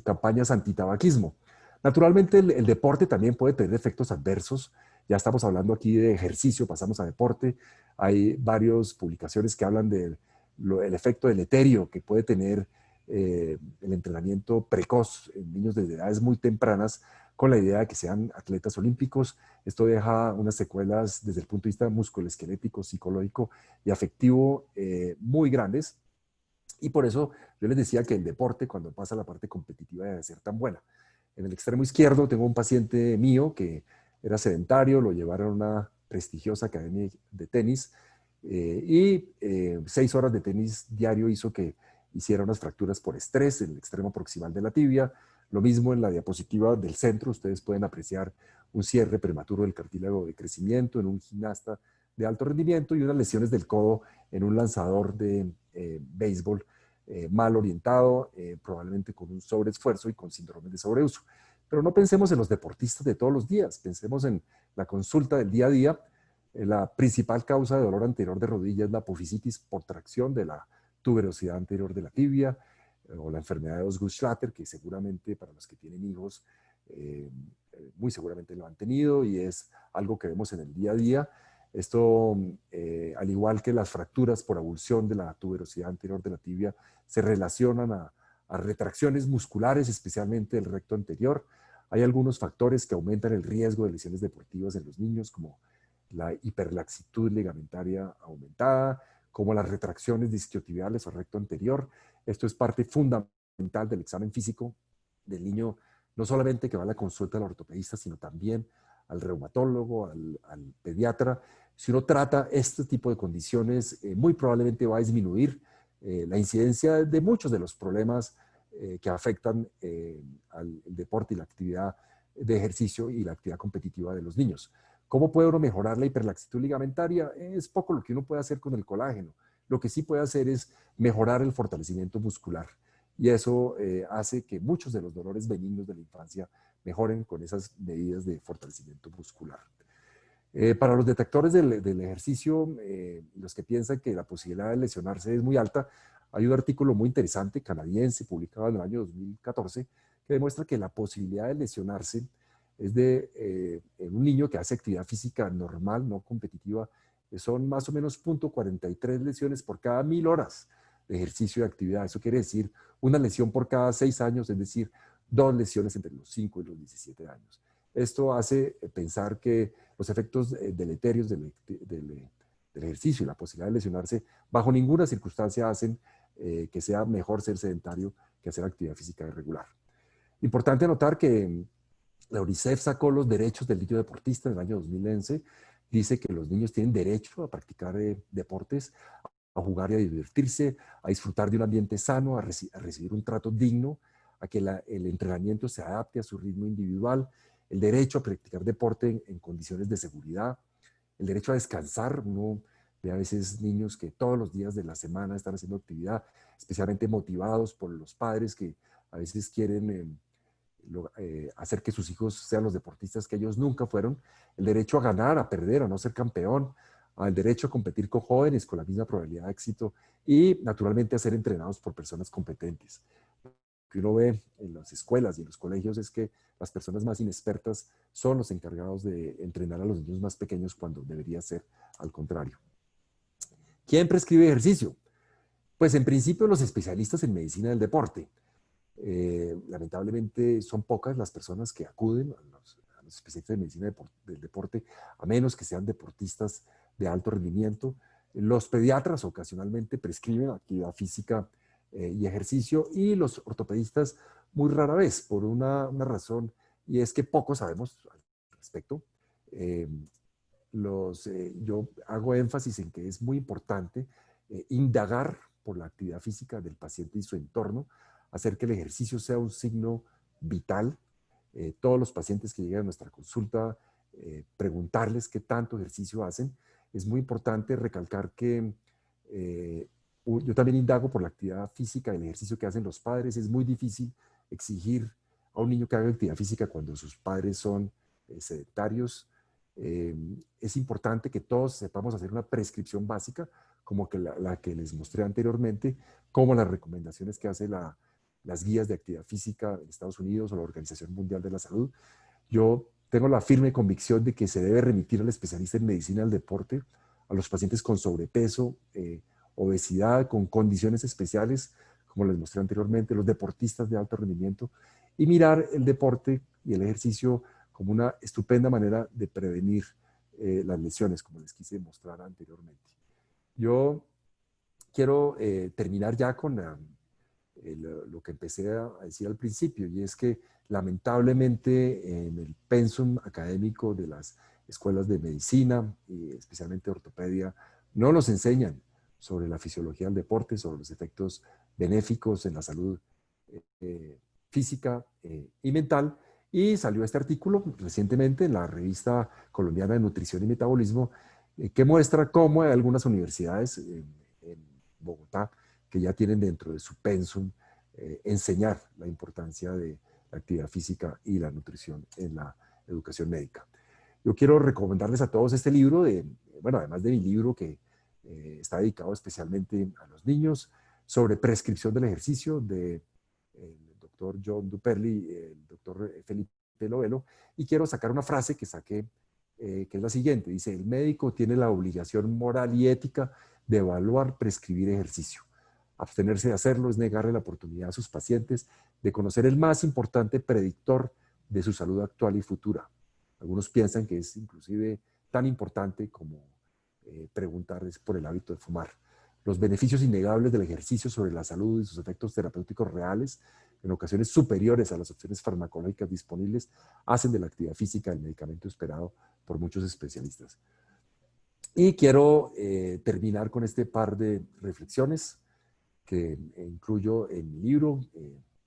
campañas antitabaquismo. Naturalmente el deporte también puede tener efectos adversos. Ya estamos hablando aquí de ejercicio, pasamos a deporte. Hay varias publicaciones que hablan de el efecto deleterio que puede tener el entrenamiento precoz en niños desde edades muy tempranas con la idea de que sean atletas olímpicos. Esto deja unas secuelas desde el punto de vista musculoesquelético, psicológico y afectivo muy grandes. Y por eso yo les decía que el deporte, cuando pasa a la parte competitiva, debe ser tan buena. En el extremo izquierdo tengo un paciente mío que era sedentario, lo llevaron a una prestigiosa academia de tenis y 6 horas de tenis diario hizo que hiciera unas fracturas por estrés en el extremo proximal de la tibia. Lo mismo en la diapositiva del centro, ustedes pueden apreciar un cierre prematuro del cartílago de crecimiento en un gimnasta de alto rendimiento y unas lesiones del codo en un lanzador de béisbol mal orientado, probablemente con un sobreesfuerzo y con síndrome de sobreuso. Pero no pensemos en los deportistas de todos los días, pensemos en la consulta del día a día. La principal causa de dolor anterior de rodilla es la apofisitis por tracción de la tuberosidad anterior de la tibia o la enfermedad de Osgood-Schlatter, que seguramente para los que tienen hijos, muy seguramente lo han tenido y es algo que vemos en el día a día. Esto, al igual que las fracturas por avulsión de la tuberosidad anterior de la tibia, se relacionan a retracciones musculares, especialmente del recto anterior. Hay algunos factores que aumentan el riesgo de lesiones deportivas en los niños, como la hiperlaxitud ligamentaria aumentada, como las retracciones disquiotibiales o recto anterior. Esto es parte fundamental del examen físico del niño, no solamente que va a la consulta al ortopedista, sino también al reumatólogo, al pediatra. Si uno trata este tipo de condiciones, muy probablemente va a disminuir la incidencia de muchos de los problemas que afectan al deporte y la actividad de ejercicio y la actividad competitiva de los niños. ¿Cómo puede uno mejorar la hiperlaxitud ligamentaria? Es poco lo que uno puede hacer con el colágeno. Lo que sí puede hacer es mejorar el fortalecimiento muscular. Y eso hace que muchos de los dolores benignos de la infancia mejoren con esas medidas de fortalecimiento muscular. Para los detectores del ejercicio, los que piensan que la posibilidad de lesionarse es muy alta, hay un artículo muy interesante canadiense publicado en el año 2014 que demuestra que la posibilidad de lesionarse es en un niño que hace actividad física normal, no competitiva, son más o menos 0.43 lesiones por cada 1000 horas de ejercicio de actividad. Eso quiere decir una lesión por cada 6 años, es decir, 2 lesiones entre los 5 y los 17 años. Esto hace pensar que los efectos deleterios del ejercicio y la posibilidad de lesionarse bajo ninguna circunstancia hacen que sea mejor ser sedentario que hacer actividad física irregular. Importante notar que la UNICEF sacó los derechos del niño deportista en el año 2011. Dice que los niños tienen derecho a practicar deportes, a jugar y a divertirse, a disfrutar de un ambiente sano, a recibir un trato digno, a que el entrenamiento se adapte a su ritmo individual, el derecho a practicar deporte en condiciones de seguridad, el derecho a descansar. Uno ve a veces niños que todos los días de la semana están haciendo actividad, especialmente motivados por los padres que a veces quieren hacer que sus hijos sean los deportistas que ellos nunca fueron, el derecho a ganar, a perder, a no ser campeón, al derecho a competir con jóvenes con la misma probabilidad de éxito y naturalmente a ser entrenados por personas competentes. Lo que uno ve en las escuelas y en los colegios es que las personas más inexpertas son los encargados de entrenar a los niños más pequeños cuando debería ser al contrario. ¿Quién prescribe ejercicio? Pues en principio los especialistas en medicina del deporte. Lamentablemente son pocas las personas que acuden a los especialistas de medicina del deporte, a menos que sean deportistas de alto rendimiento. Los pediatras ocasionalmente prescriben actividad física y ejercicio, y los ortopedistas muy rara vez, por una razón, y es que poco sabemos al respecto. Yo hago énfasis en que es muy importante indagar por la actividad física del paciente y su entorno, hacer que el ejercicio sea un signo vital. Todos los pacientes que llegan a nuestra consulta, preguntarles qué tanto ejercicio hacen. Es muy importante recalcar que yo también indago por la actividad física y el ejercicio que hacen los padres. Es muy difícil exigir a un niño que haga actividad física cuando sus padres son sedentarios. Es importante que todos sepamos hacer una prescripción básica, como que la que les mostré anteriormente, como las recomendaciones que hace las guías de actividad física en Estados Unidos o la Organización Mundial de la Salud. Yo tengo la firme convicción de que se debe remitir al especialista en medicina del deporte a los pacientes con sobrepeso obesidad, con condiciones especiales, como les mostré anteriormente, los deportistas de alto rendimiento, y mirar el deporte y el ejercicio como una estupenda manera de prevenir las lesiones, como les quise mostrar anteriormente. Yo quiero terminar ya con lo que empecé a decir al principio, y es que lamentablemente en el pensum académico de las escuelas de medicina, y especialmente ortopedia, no nos enseñan sobre la fisiología del deporte, sobre los efectos benéficos en la salud física y mental. Y salió este artículo recientemente en la revista colombiana de nutrición y metabolismo que muestra cómo hay algunas universidades en Bogotá que ya tienen dentro de su pensum enseñar la importancia de la actividad física y la nutrición en la educación médica. Yo quiero recomendarles a todos este libro, bueno, además de mi libro que está dedicado especialmente a los niños, sobre prescripción del ejercicio, de el doctor John Duperly y el doctor Felipe Lovelo, y quiero sacar una frase que saqué, que es la siguiente. Dice, el médico tiene la obligación moral y ética de evaluar, prescribir ejercicio. Abstenerse de hacerlo es negarle la oportunidad a sus pacientes de conocer el más importante predictor de su salud actual y futura. Algunos piensan que es inclusive tan importante como preguntarles por el hábito de fumar. Los beneficios innegables del ejercicio sobre la salud y sus efectos terapéuticos reales, en ocasiones superiores a las opciones farmacológicas disponibles, hacen de la actividad física el medicamento esperado por muchos especialistas. Y quiero terminar con este par de reflexiones que incluyo en mi libro.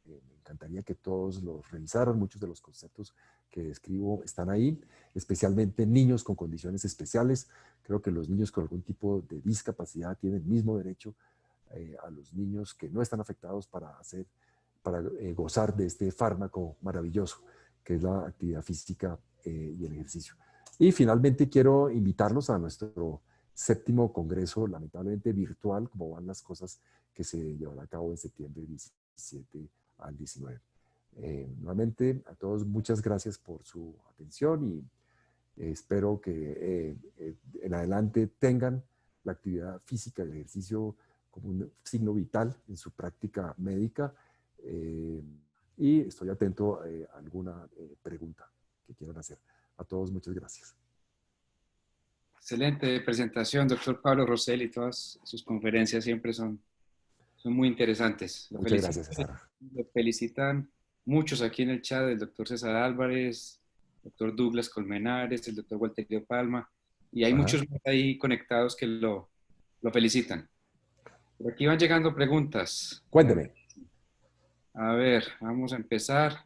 Me encantaría que todos los revisaran. Muchos de los conceptos que escribo están ahí, especialmente niños con condiciones especiales. Creo que los niños con algún tipo de discapacidad tienen el mismo derecho a los niños que no están afectados para gozar de este fármaco maravilloso que es la actividad física y el ejercicio. Y finalmente quiero invitarlos a nuestro 7º congreso, lamentablemente virtual, como van las cosas, que se llevará a cabo en septiembre 17 al 19. Nuevamente, a todos muchas gracias por su atención y espero que en adelante tengan la actividad física y el ejercicio como un signo vital en su práctica médica. Y estoy atento a alguna pregunta que quieran hacer. A todos muchas gracias. Excelente presentación, doctor Pablo Rosselli. Todas sus conferencias siempre son muy interesantes. Muchas gracias, César. Lo felicitan muchos aquí en el chat, el doctor César Álvarez, el doctor Douglas Colmenares, el doctor Walterio Palma, y hay muchos más ahí conectados que lo felicitan. Por aquí van llegando preguntas. Cuénteme. A ver, vamos a empezar.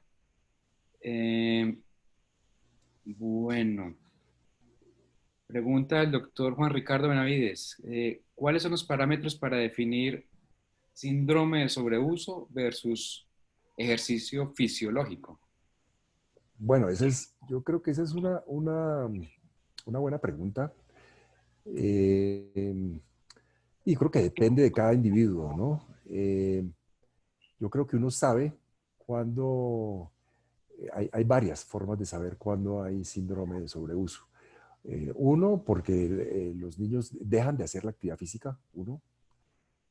Bueno, pregunta el doctor Juan Ricardo Benavides. ¿Cuáles son los parámetros para definir síndrome de sobreuso versus ejercicio fisiológico? Bueno, yo creo que esa es una buena pregunta. Y creo que depende de cada individuo, ¿no? Yo creo que uno sabe cuándo, hay varias formas de saber cuándo hay síndrome de sobreuso. Uno, porque los niños dejan de hacer la actividad física,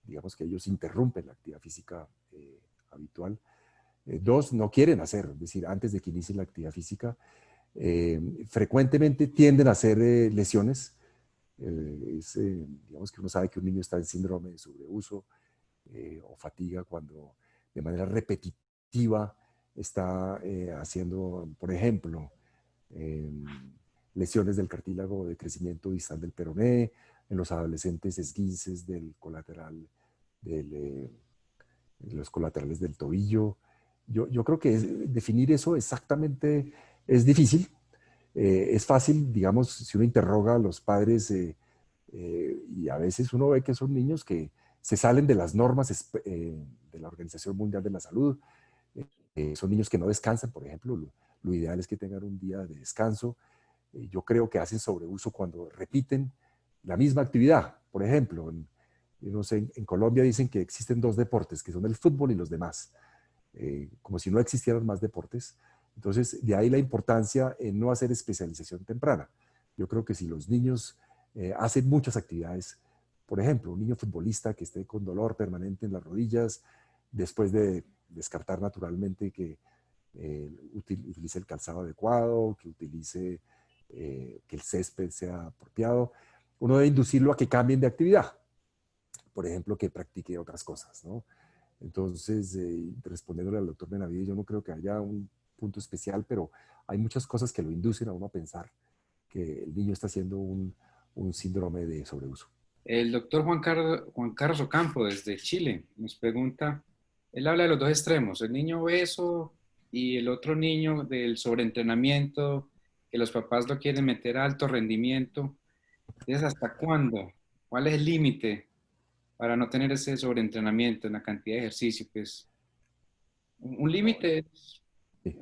digamos que ellos interrumpen la actividad física habitual. Dos, no quieren hacer, es decir, antes de que inicie la actividad física, frecuentemente tienden a hacer lesiones. Digamos que uno sabe que un niño está en síndrome de sobreuso o fatiga cuando de manera repetitiva está haciendo, por ejemplo, lesiones del cartílago de crecimiento distal del peroné, en los adolescentes esguinces del colateral, los colaterales del tobillo. Yo creo que definir eso exactamente es difícil. Es fácil, digamos, si uno interroga a los padres y a veces uno ve que son niños que se salen de las normas de la Organización Mundial de la Salud. Son niños que no descansan, por ejemplo. Lo ideal es que tengan un día de descanso. Yo creo que hacen sobreuso cuando repiten la misma actividad. Por ejemplo, no sé, en Colombia dicen que existen 2 deportes, que son el fútbol y los demás, como si no existieran más deportes. Entonces, de ahí la importancia en no hacer especialización temprana. Yo creo que si los niños hacen muchas actividades, Por ejemplo, un niño futbolista que esté con dolor permanente en las rodillas, después de descartar naturalmente que utilice el calzado adecuado, que utilice que el césped sea apropiado, uno debe inducirlo a que cambien de actividad, por ejemplo, que practique otras cosas, ¿no? Entonces, respondiéndole al doctor Benavides, yo no creo que haya un punto especial, pero hay muchas cosas que lo inducen a uno a pensar que el niño está haciendo un síndrome de sobreuso. El doctor Juan Carlos Ocampo desde Chile nos pregunta, él habla de los dos extremos, el niño obeso y el otro niño del sobreentrenamiento, que los papás lo quieren meter a alto rendimiento. Entonces, ¿hasta cuándo? ¿Cuál es el límite para no tener ese sobreentrenamiento en la cantidad de ejercicio? Pues un límite es Sí,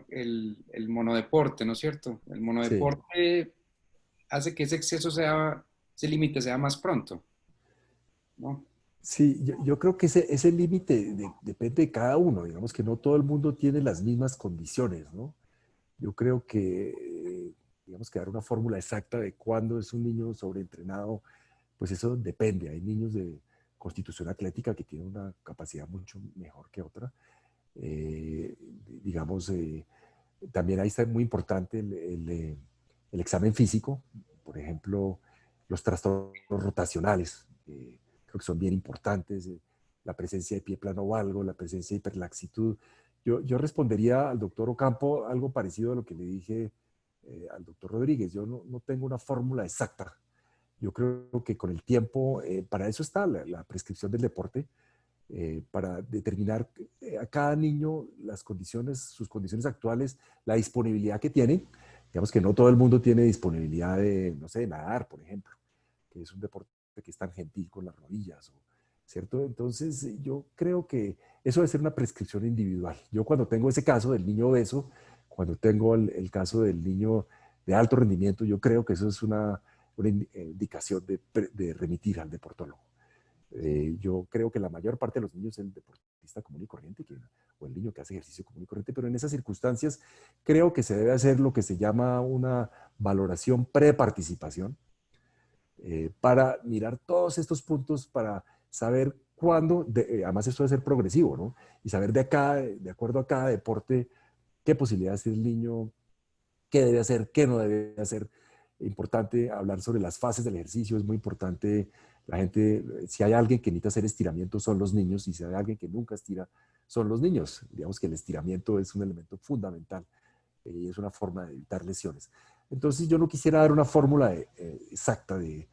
el monodeporte, ¿no es cierto? El sí, monodeporte hace que ese exceso sea, ese límite sea más pronto, ¿no? sí, yo creo que ese límite depende de cada uno. Digamos que no todo el mundo tiene las mismas condiciones, ¿no? Yo creo que, digamos, que dar una fórmula exacta de cuándo es un niño sobreentrenado, pues eso depende. Hay niños de constitución atlética que tienen una capacidad mucho mejor que otra. Eh, digamos, también ahí está muy importante el examen físico, por ejemplo, los trastornos rotacionales, creo que son bien importantes, la presencia de pie plano valgo, la presencia de hiperlaxitud. Yo respondería al doctor Ocampo algo parecido a lo que le dije al doctor Rodríguez. Yo no tengo una fórmula exacta. Yo creo que con el tiempo, para eso está la prescripción del deporte, para determinar a cada niño las condiciones, sus condiciones actuales, la disponibilidad que tiene. Digamos que no todo el mundo tiene disponibilidad de, no sé, de nadar, por ejemplo, que es un deporte que es tan gentil con las rodillas, ¿cierto? Entonces, yo creo que eso debe ser una prescripción individual. Yo cuando tengo ese caso del niño obeso, cuando tengo el caso del niño de alto rendimiento, yo creo que eso es una indicación de remitir al deportólogo. Yo creo que la mayor parte de los niños es el deportista común y corriente, o el niño que hace ejercicio común y corriente, pero en esas circunstancias creo que se debe hacer lo que se llama una valoración preparticipación, para mirar todos estos puntos, para saber cuándo, además esto debe ser progresivo, ¿no? Y saber de acuerdo a cada deporte, qué posibilidades tiene el niño, qué debe hacer, qué no debe hacer. Importante hablar sobre las fases del ejercicio, es muy importante. La gente, si hay alguien que necesita hacer estiramiento, son los niños, y si hay alguien que nunca estira, son los niños. Digamos que el estiramiento es un elemento fundamental y es una forma de evitar lesiones. Entonces, yo no quisiera dar una fórmula exacta de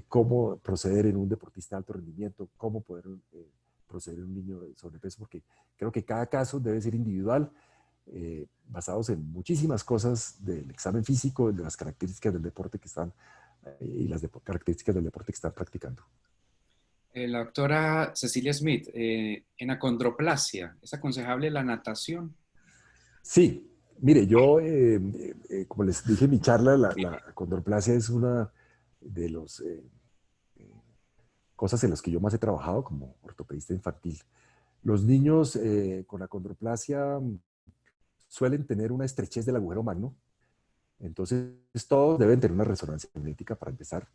cómo proceder en un deportista de alto rendimiento, cómo poder proceder en un niño de sobrepeso, porque creo que cada caso debe ser individual, basados en muchísimas cosas del examen físico, de las características del deporte que están y las características del deporte que están practicando. La doctora Cecilia Smith, en acondroplasia, ¿es aconsejable la natación? Sí, mire, yo, como les dije en mi charla, la condroplasia es una de las cosas en las que yo más he trabajado como ortopedista infantil. Los niños con acondroplasia suelen tener una estrechez del agujero magno. Entonces, todos deben tener una resonancia magnética para empezar.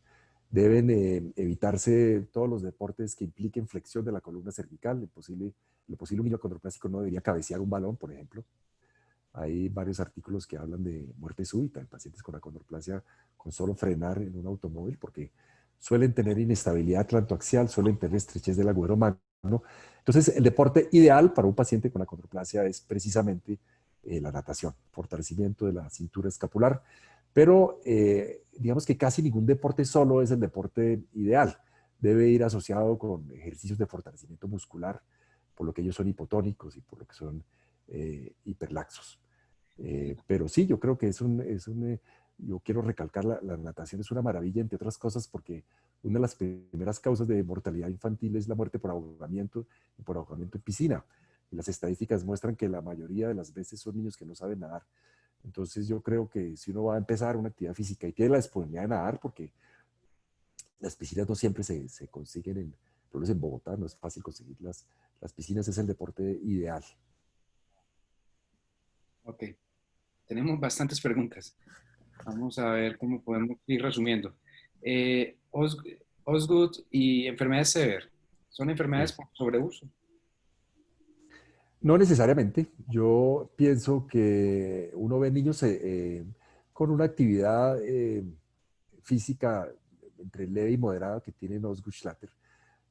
Deben evitarse todos los deportes que impliquen flexión de la columna cervical. Lo posible un niño acondroplásico no debería cabecear un balón, por ejemplo. Hay varios artículos que hablan de muerte súbita en pacientes con acondroplasia con solo frenar en un automóvil, porque suelen tener inestabilidad atlantoaxial, suelen tener estrechez del agujero magno. Entonces, el deporte ideal para un paciente con acondroplasia es precisamente la natación, fortalecimiento de la cintura escapular, pero digamos que casi ningún deporte solo es el deporte ideal. Debe ir asociado con ejercicios de fortalecimiento muscular, por lo que ellos son hipotónicos y por lo que son hiperlaxos. Pero sí, yo creo que yo quiero recalcar, la natación es una maravilla, entre otras cosas, porque una de las primeras causas de mortalidad infantil es la muerte por ahogamiento en piscina. Y las estadísticas muestran que la mayoría de las veces son niños que no saben nadar. Entonces yo creo que si uno va a empezar una actividad física y tiene la disponibilidad de nadar, porque las piscinas no siempre se consiguen por lo menos en Bogotá, no es fácil conseguir las piscinas, es el deporte ideal. Ok, tenemos bastantes preguntas. Vamos a ver cómo podemos ir resumiendo. Eh, Os- Osgood y enfermedades severas. Son enfermedades Sí. por sobreuso. No necesariamente. Yo pienso que uno ve niños con una actividad física entre leve y moderada que tienen Osgood-Schlatter.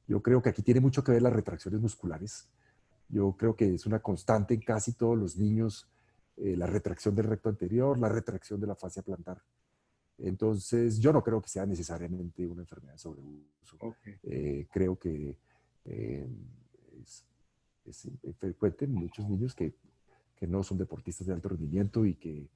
Yo creo que aquí tiene mucho que ver las retracciones musculares. Yo creo que es una constante en casi todos los niños, la retracción del recto anterior, la retracción de la fascia plantar. Entonces, yo no creo que sea necesariamente una enfermedad de sobreuso. Ok. Creo que eh, es, es frecuente en muchos niños que no son deportistas de alto rendimiento y que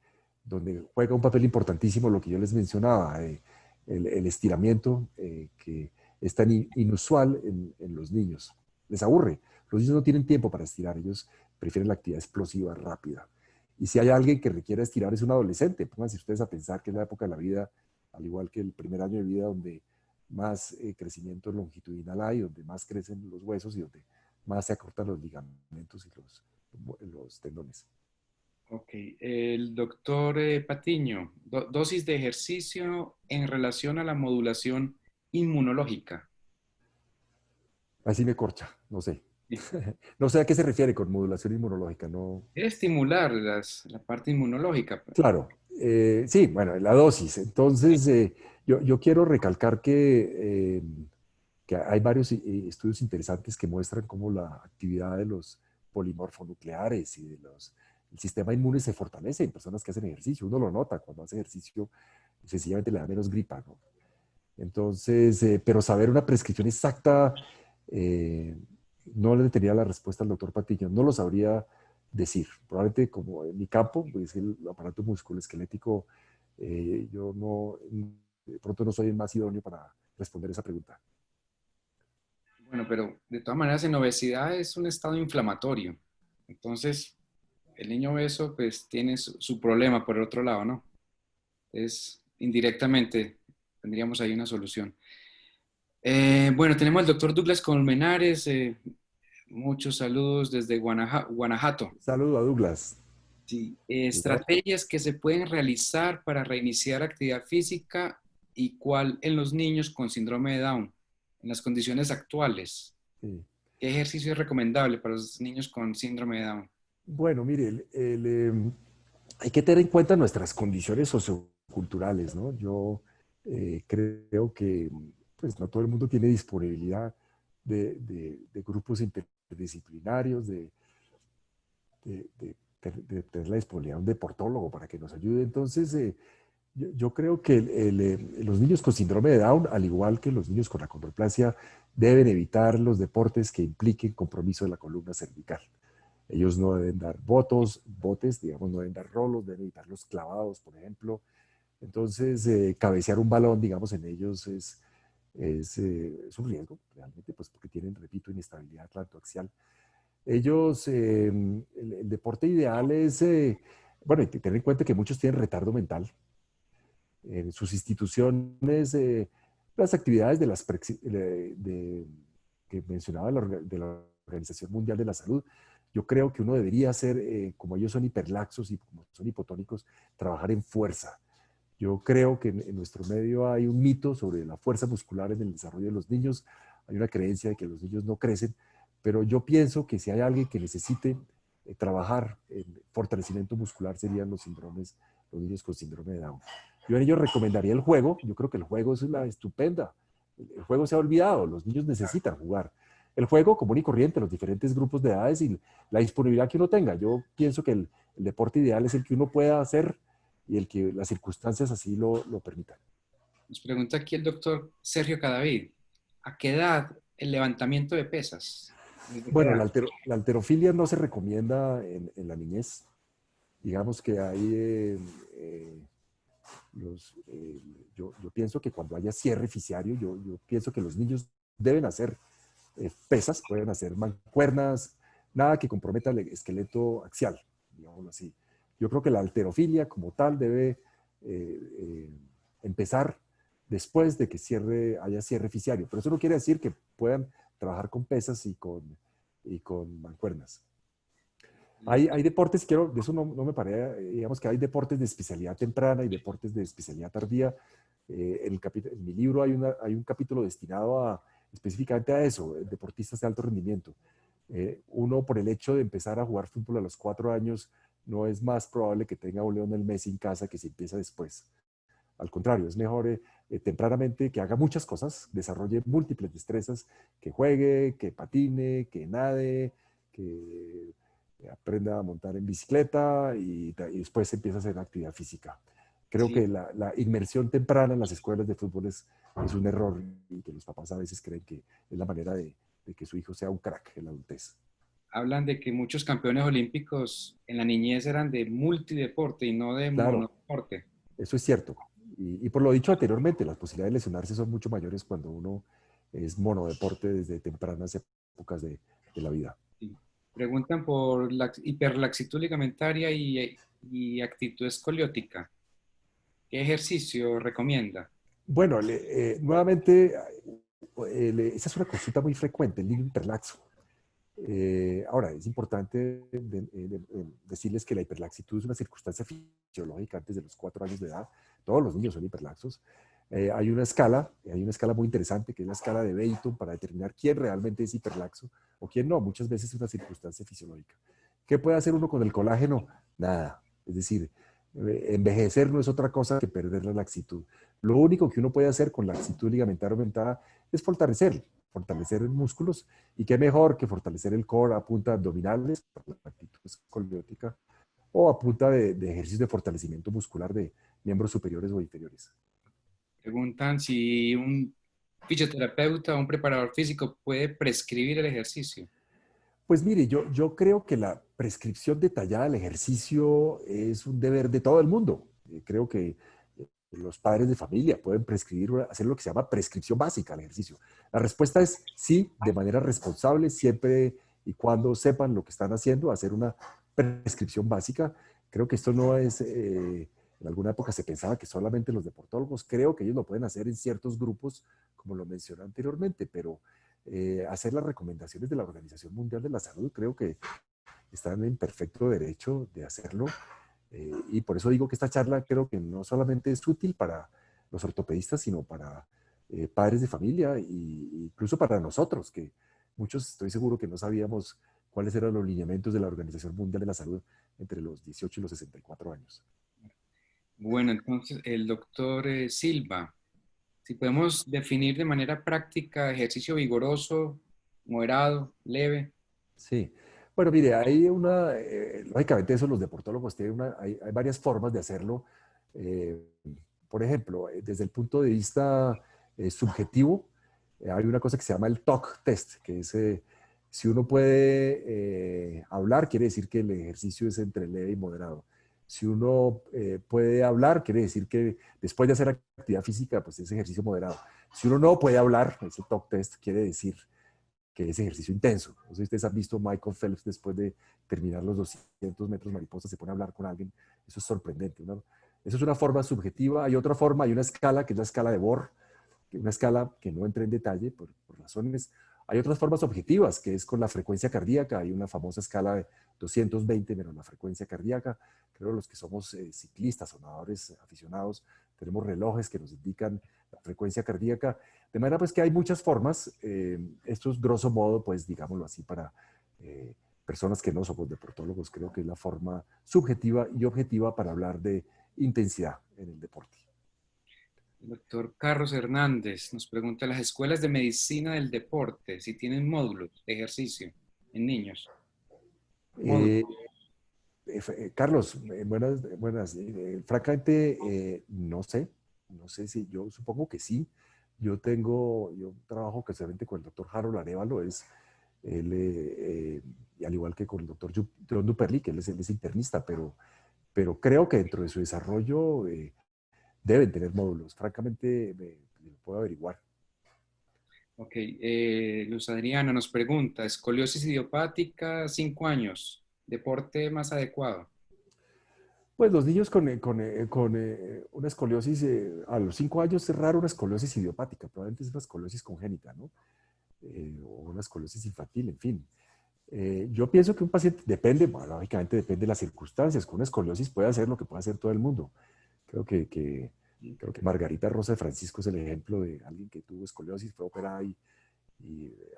donde juega un papel importantísimo lo que yo les mencionaba, el estiramiento que es tan inusual en los niños. Les aburre. Los niños no tienen tiempo para estirar, ellos prefieren la actividad explosiva, rápida. Y si hay alguien que requiere estirar es un adolescente. Pónganse ustedes a pensar que es la época de la vida, al igual que el primer año de vida, donde más crecimiento longitudinal hay, donde más crecen los huesos y donde más se acortan los ligamentos y los tendones. Ok. El doctor Patiño, dosis de ejercicio en relación a la modulación inmunológica. Así me corcha, no sé. Sí. No sé a qué se refiere con modulación inmunológica, no. Estimular la parte inmunológica. Claro, sí, bueno, la dosis. Entonces, yo quiero recalcar que hay varios estudios interesantes que muestran cómo la actividad de los polimorfonucleares y el sistema inmune se fortalece en personas que hacen ejercicio. Uno lo nota cuando hace ejercicio, sencillamente le da menos gripa, ¿no? Entonces, pero saber una prescripción exacta, eh, no le tenía la respuesta al doctor Patiño, no lo sabría decir. Probablemente como en mi campo, pues el aparato musculoesquelético, yo no, de pronto no soy el más idóneo para responder esa pregunta. Bueno, pero de todas maneras en obesidad es un estado inflamatorio. Entonces, el niño obeso pues tiene su problema por el otro lado, ¿no? Es indirectamente tendríamos ahí una solución. Bueno, tenemos al doctor Douglas Colmenares. Muchos saludos desde Guanajuato. Saludo a Douglas. Sí, Douglas. estrategias que se pueden realizar para reiniciar actividad física y cuál en los niños con síndrome de Down, en las condiciones actuales. Sí. ¿Qué ejercicio es recomendable para los niños con síndrome de Down? Bueno, mire, hay que tener en cuenta nuestras condiciones socioculturales, ¿no? Yo creo que pues, no todo el mundo tiene disponibilidad de grupos interdisciplinarios, de tener la disponibilidad de un deportólogo para que nos ayude. Entonces, yo creo que los niños con síndrome de Down, al igual que los niños con acondroplasia, deben evitar los deportes que impliquen compromiso de la columna cervical. Ellos no deben dar botes, digamos, no deben dar rolos, deben evitar los clavados, por ejemplo. Entonces, cabecear un balón, digamos, en ellos es un riesgo, realmente, pues porque tienen, repito, inestabilidad atlantoaxial. Ellos, el deporte ideal es, bueno, hay que tener en cuenta que muchos tienen retardo mental. En sus instituciones, las actividades que mencionaba de la Organización Mundial de la Salud, yo creo que uno debería hacer, como ellos son hiperlaxos y como son hipotónicos, trabajar en fuerza. Yo creo que en nuestro medio hay un mito sobre la fuerza muscular en el desarrollo de los niños. Hay una creencia de que los niños no crecen, pero yo pienso que si hay alguien que necesite trabajar en fortalecimiento muscular serían los niños con síndrome de Down. Yo en ello recomendaría el juego. Yo creo que el juego es una estupenda. El juego se ha olvidado. Los niños necesitan jugar. El juego común y corriente, los diferentes grupos de edades y la disponibilidad que uno tenga. Yo pienso que el deporte ideal es el que uno pueda hacer y el que las circunstancias así lo permitan. Nos pregunta aquí el doctor Sergio Cadavid. ¿A qué edad el levantamiento de pesas? ¿Desde qué Bueno, edad? la alterofilia no se recomienda en la niñez. Digamos que hay los, yo pienso que cuando haya cierre fisiario, yo pienso que los niños deben hacer pesas, pueden hacer mancuernas, nada que comprometa el esqueleto axial, digámoslo así. Yo creo que la alterofilia como tal debe empezar después de que haya cierre fisiario, pero eso no quiere decir que puedan trabajar con pesas y con mancuernas. Hay deportes, de eso no me paré, digamos que hay deportes de especialidad temprana y deportes de especialidad tardía. En mi libro hay un capítulo destinado específicamente a eso, deportistas de alto rendimiento. Uno, por el hecho de empezar a jugar fútbol a los 4 años, no es más probable que tenga un Lionel Messi en casa que si empieza después. Al contrario, es mejor tempranamente que haga muchas cosas, desarrolle múltiples destrezas, que juegue, que patine, que nade, que aprenda a montar en bicicleta y después empieza a hacer actividad física. Creo Sí, que la inmersión temprana en las escuelas de fútbol es un error y que los papás a veces creen que es la manera de que su hijo sea un crack en la adultez. hablan de que muchos campeones olímpicos en la niñez eran de multideporte y no de Claro, monodeporte. eso es cierto. Y por lo dicho anteriormente, las posibilidades de lesionarse son mucho mayores cuando uno es monodeporte desde tempranas épocas de la vida. Sí. Preguntan por la hiperlaxitud ligamentaria y actitud escoliótica. ¿Qué ejercicio recomienda? Bueno, nuevamente, esa es una consulta muy frecuente, el niño hiperlaxo. Ahora, es importante decirles que la hiperlaxitud es una circunstancia fisiológica antes de los 4 años de edad. Todos los niños son hiperlaxos. Hay una escala muy interesante que es la escala de Beighton para determinar quién realmente es hiperlaxo o quién no. Muchas veces es una circunstancia fisiológica. ¿Qué puede hacer uno con el colágeno? Nada. Es decir, envejecer no es otra cosa que perder la laxitud. Lo único que uno puede hacer con la laxitud ligamentaria aumentada es fortalecer músculos. Y qué mejor que fortalecer el core a punta de abdominales, la actitud escoliótica, o a punta de ejercicios de fortalecimiento muscular de miembros superiores o inferiores. Preguntan si un fisioterapeuta o un preparador físico puede prescribir el ejercicio. Pues mire, yo creo que la prescripción detallada del ejercicio es un deber de todo el mundo. Creo que los padres de familia pueden prescribir, hacer lo que se llama prescripción básica al ejercicio. La respuesta es sí, de manera responsable, siempre y cuando sepan lo que están haciendo, hacer una prescripción básica. Creo que esto no es, en alguna época se pensaba que solamente los deportólogos, creo que ellos lo pueden hacer en ciertos grupos, como lo mencioné anteriormente, pero hacer las recomendaciones de la Organización Mundial de la Salud, creo que están en perfecto derecho de hacerlo. Y por eso digo que esta charla creo que no solamente es útil para los ortopedistas, sino para padres de familia e incluso para nosotros, que muchos estoy seguro que no sabíamos cuáles eran los lineamientos de la Organización Mundial de la Salud entre los 18 y los 64 años. Bueno, entonces el doctor Silva, si podemos definir de manera práctica ejercicio vigoroso, moderado, leve. Sí. Bueno, mire, lógicamente eso los deportólogos tienen hay varias formas de hacerlo. Eh, por ejemplo, desde el punto de vista subjetivo, hay una cosa que se llama el TOC test, que es si uno puede hablar, quiere decir que el ejercicio es entre leve y moderado. Si uno puede hablar, quiere decir que después de hacer actividad física, pues es ejercicio moderado. Si uno no puede hablar, ese TOC test quiere decir que es ejercicio intenso. No sé si ustedes han visto Michael Phelps después de terminar los 200 metros mariposa, se pone a hablar con alguien. Eso es sorprendente, ¿no? Eso es una forma subjetiva. Hay otra forma, hay una escala que es la escala de Bohr, una escala que no entra en detalle por razones. Hay otras formas objetivas, que es con la frecuencia cardíaca. Hay una famosa escala de 220 menos la frecuencia cardíaca. Creo que los que somos ciclistas o nadadores aficionados tenemos relojes que nos indican la frecuencia cardíaca. De manera pues que hay muchas formas. Esto es grosso modo, pues digámoslo así, para personas que no somos deportólogos. Creo que es la forma subjetiva y objetiva para hablar de intensidad en el deporte. El doctor Carlos Hernández nos pregunta, las escuelas de medicina del deporte, si tienen módulos de ejercicio en niños. Módulos. Eh, Carlos, buenas. Francamente, no sé si yo supongo que sí. Yo trabajo casualmente con el doctor Harold Arévalo, y al igual que con el doctor John Duperly, que él es internista, pero creo que dentro de su desarrollo deben tener módulos. Francamente, me puedo averiguar. Ok, Luz Adriana nos pregunta, escoliosis idiopática, 5 años, deporte más adecuado. Pues los niños con una escoliosis, a los 5 años es raro una escoliosis idiopática, probablemente es una escoliosis congénita, ¿no? O una escoliosis infantil, en fin. Yo pienso que un paciente depende, bueno, lógicamente depende de las circunstancias. Con una escoliosis puede hacer lo que puede hacer todo el mundo. Creo que Creo que Margarita Rosa de Francisco es el ejemplo de alguien que tuvo escoliosis, fue operada y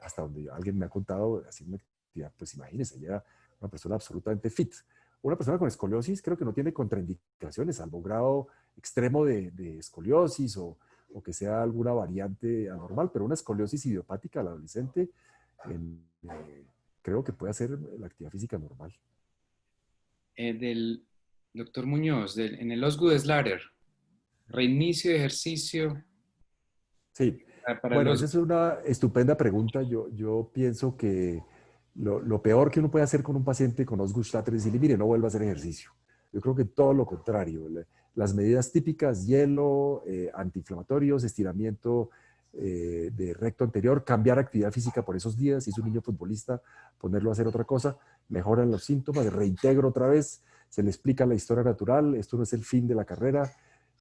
hasta donde alguien me ha contado, haciendo una actividad, pues imagínese, ella era una persona absolutamente fit. Una persona con escoliosis creo que no tiene contraindicaciones, salvo grado extremo de escoliosis o que sea alguna variante anormal, pero una escoliosis idiopática al adolescente creo que puede hacer la actividad física normal. Del doctor Muñoz, en el Osgood Slater, reinicio de ejercicio Sí, para el bueno, esa Osgood. es una estupenda pregunta. Yo pienso que lo peor que uno puede hacer con un paciente con Osgood-Schlatter es decirle, mire, no vuelva a hacer ejercicio. Yo creo que todo lo contrario. Las medidas típicas, hielo, antiinflamatorios, estiramiento de recto anterior, cambiar actividad física por esos días, si es un niño futbolista, ponerlo a hacer otra cosa, mejoran los síntomas, reintegro otra vez, se le explica la historia natural, esto no es el fin de la carrera,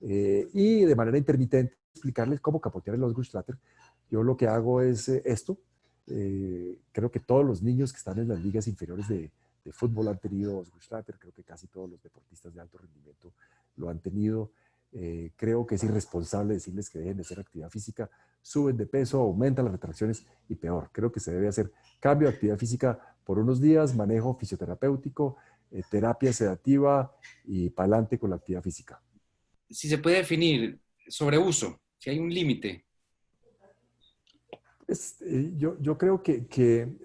y de manera intermitente explicarles cómo capotear el Osgood-Schlatter. Yo lo que hago es esto. Creo que todos los niños que están en las ligas inferiores de fútbol han tenido Osgood-Schlatter. Creo que casi todos los deportistas de alto rendimiento lo han tenido. Creo que es irresponsable decirles que dejen de hacer actividad física, suben de peso, aumentan las retracciones y peor. Creo que se debe hacer cambio de actividad física por unos días, manejo fisioterapéutico, terapia sedativa y para adelante con la actividad física. Si se puede definir sobreuso, si hay un límite. Yo creo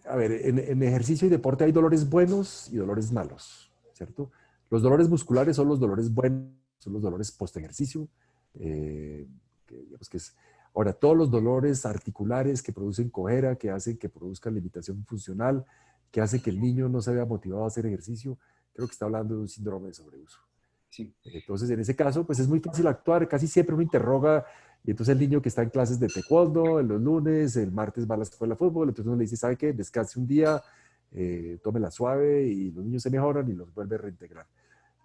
a ver, en ejercicio y deporte hay dolores buenos y dolores malos, ¿cierto? Los dolores musculares son los dolores buenos, son los dolores post-ejercicio. Digamos que es, ahora, todos los dolores articulares que producen cojera, que hacen que produzcan limitación funcional, que hace que el niño no se vea motivado a hacer ejercicio, creo que está hablando de un síndrome de sobreuso. Sí. Entonces, en ese caso, pues es muy fácil actuar. Casi siempre uno interroga y entonces el niño que está en clases de taekwondo, en los lunes, el martes va a la escuela de fútbol, entonces uno le dice, ¿sabe qué? Descanse un día, tómela suave y los niños se mejoran y los vuelve a reintegrar.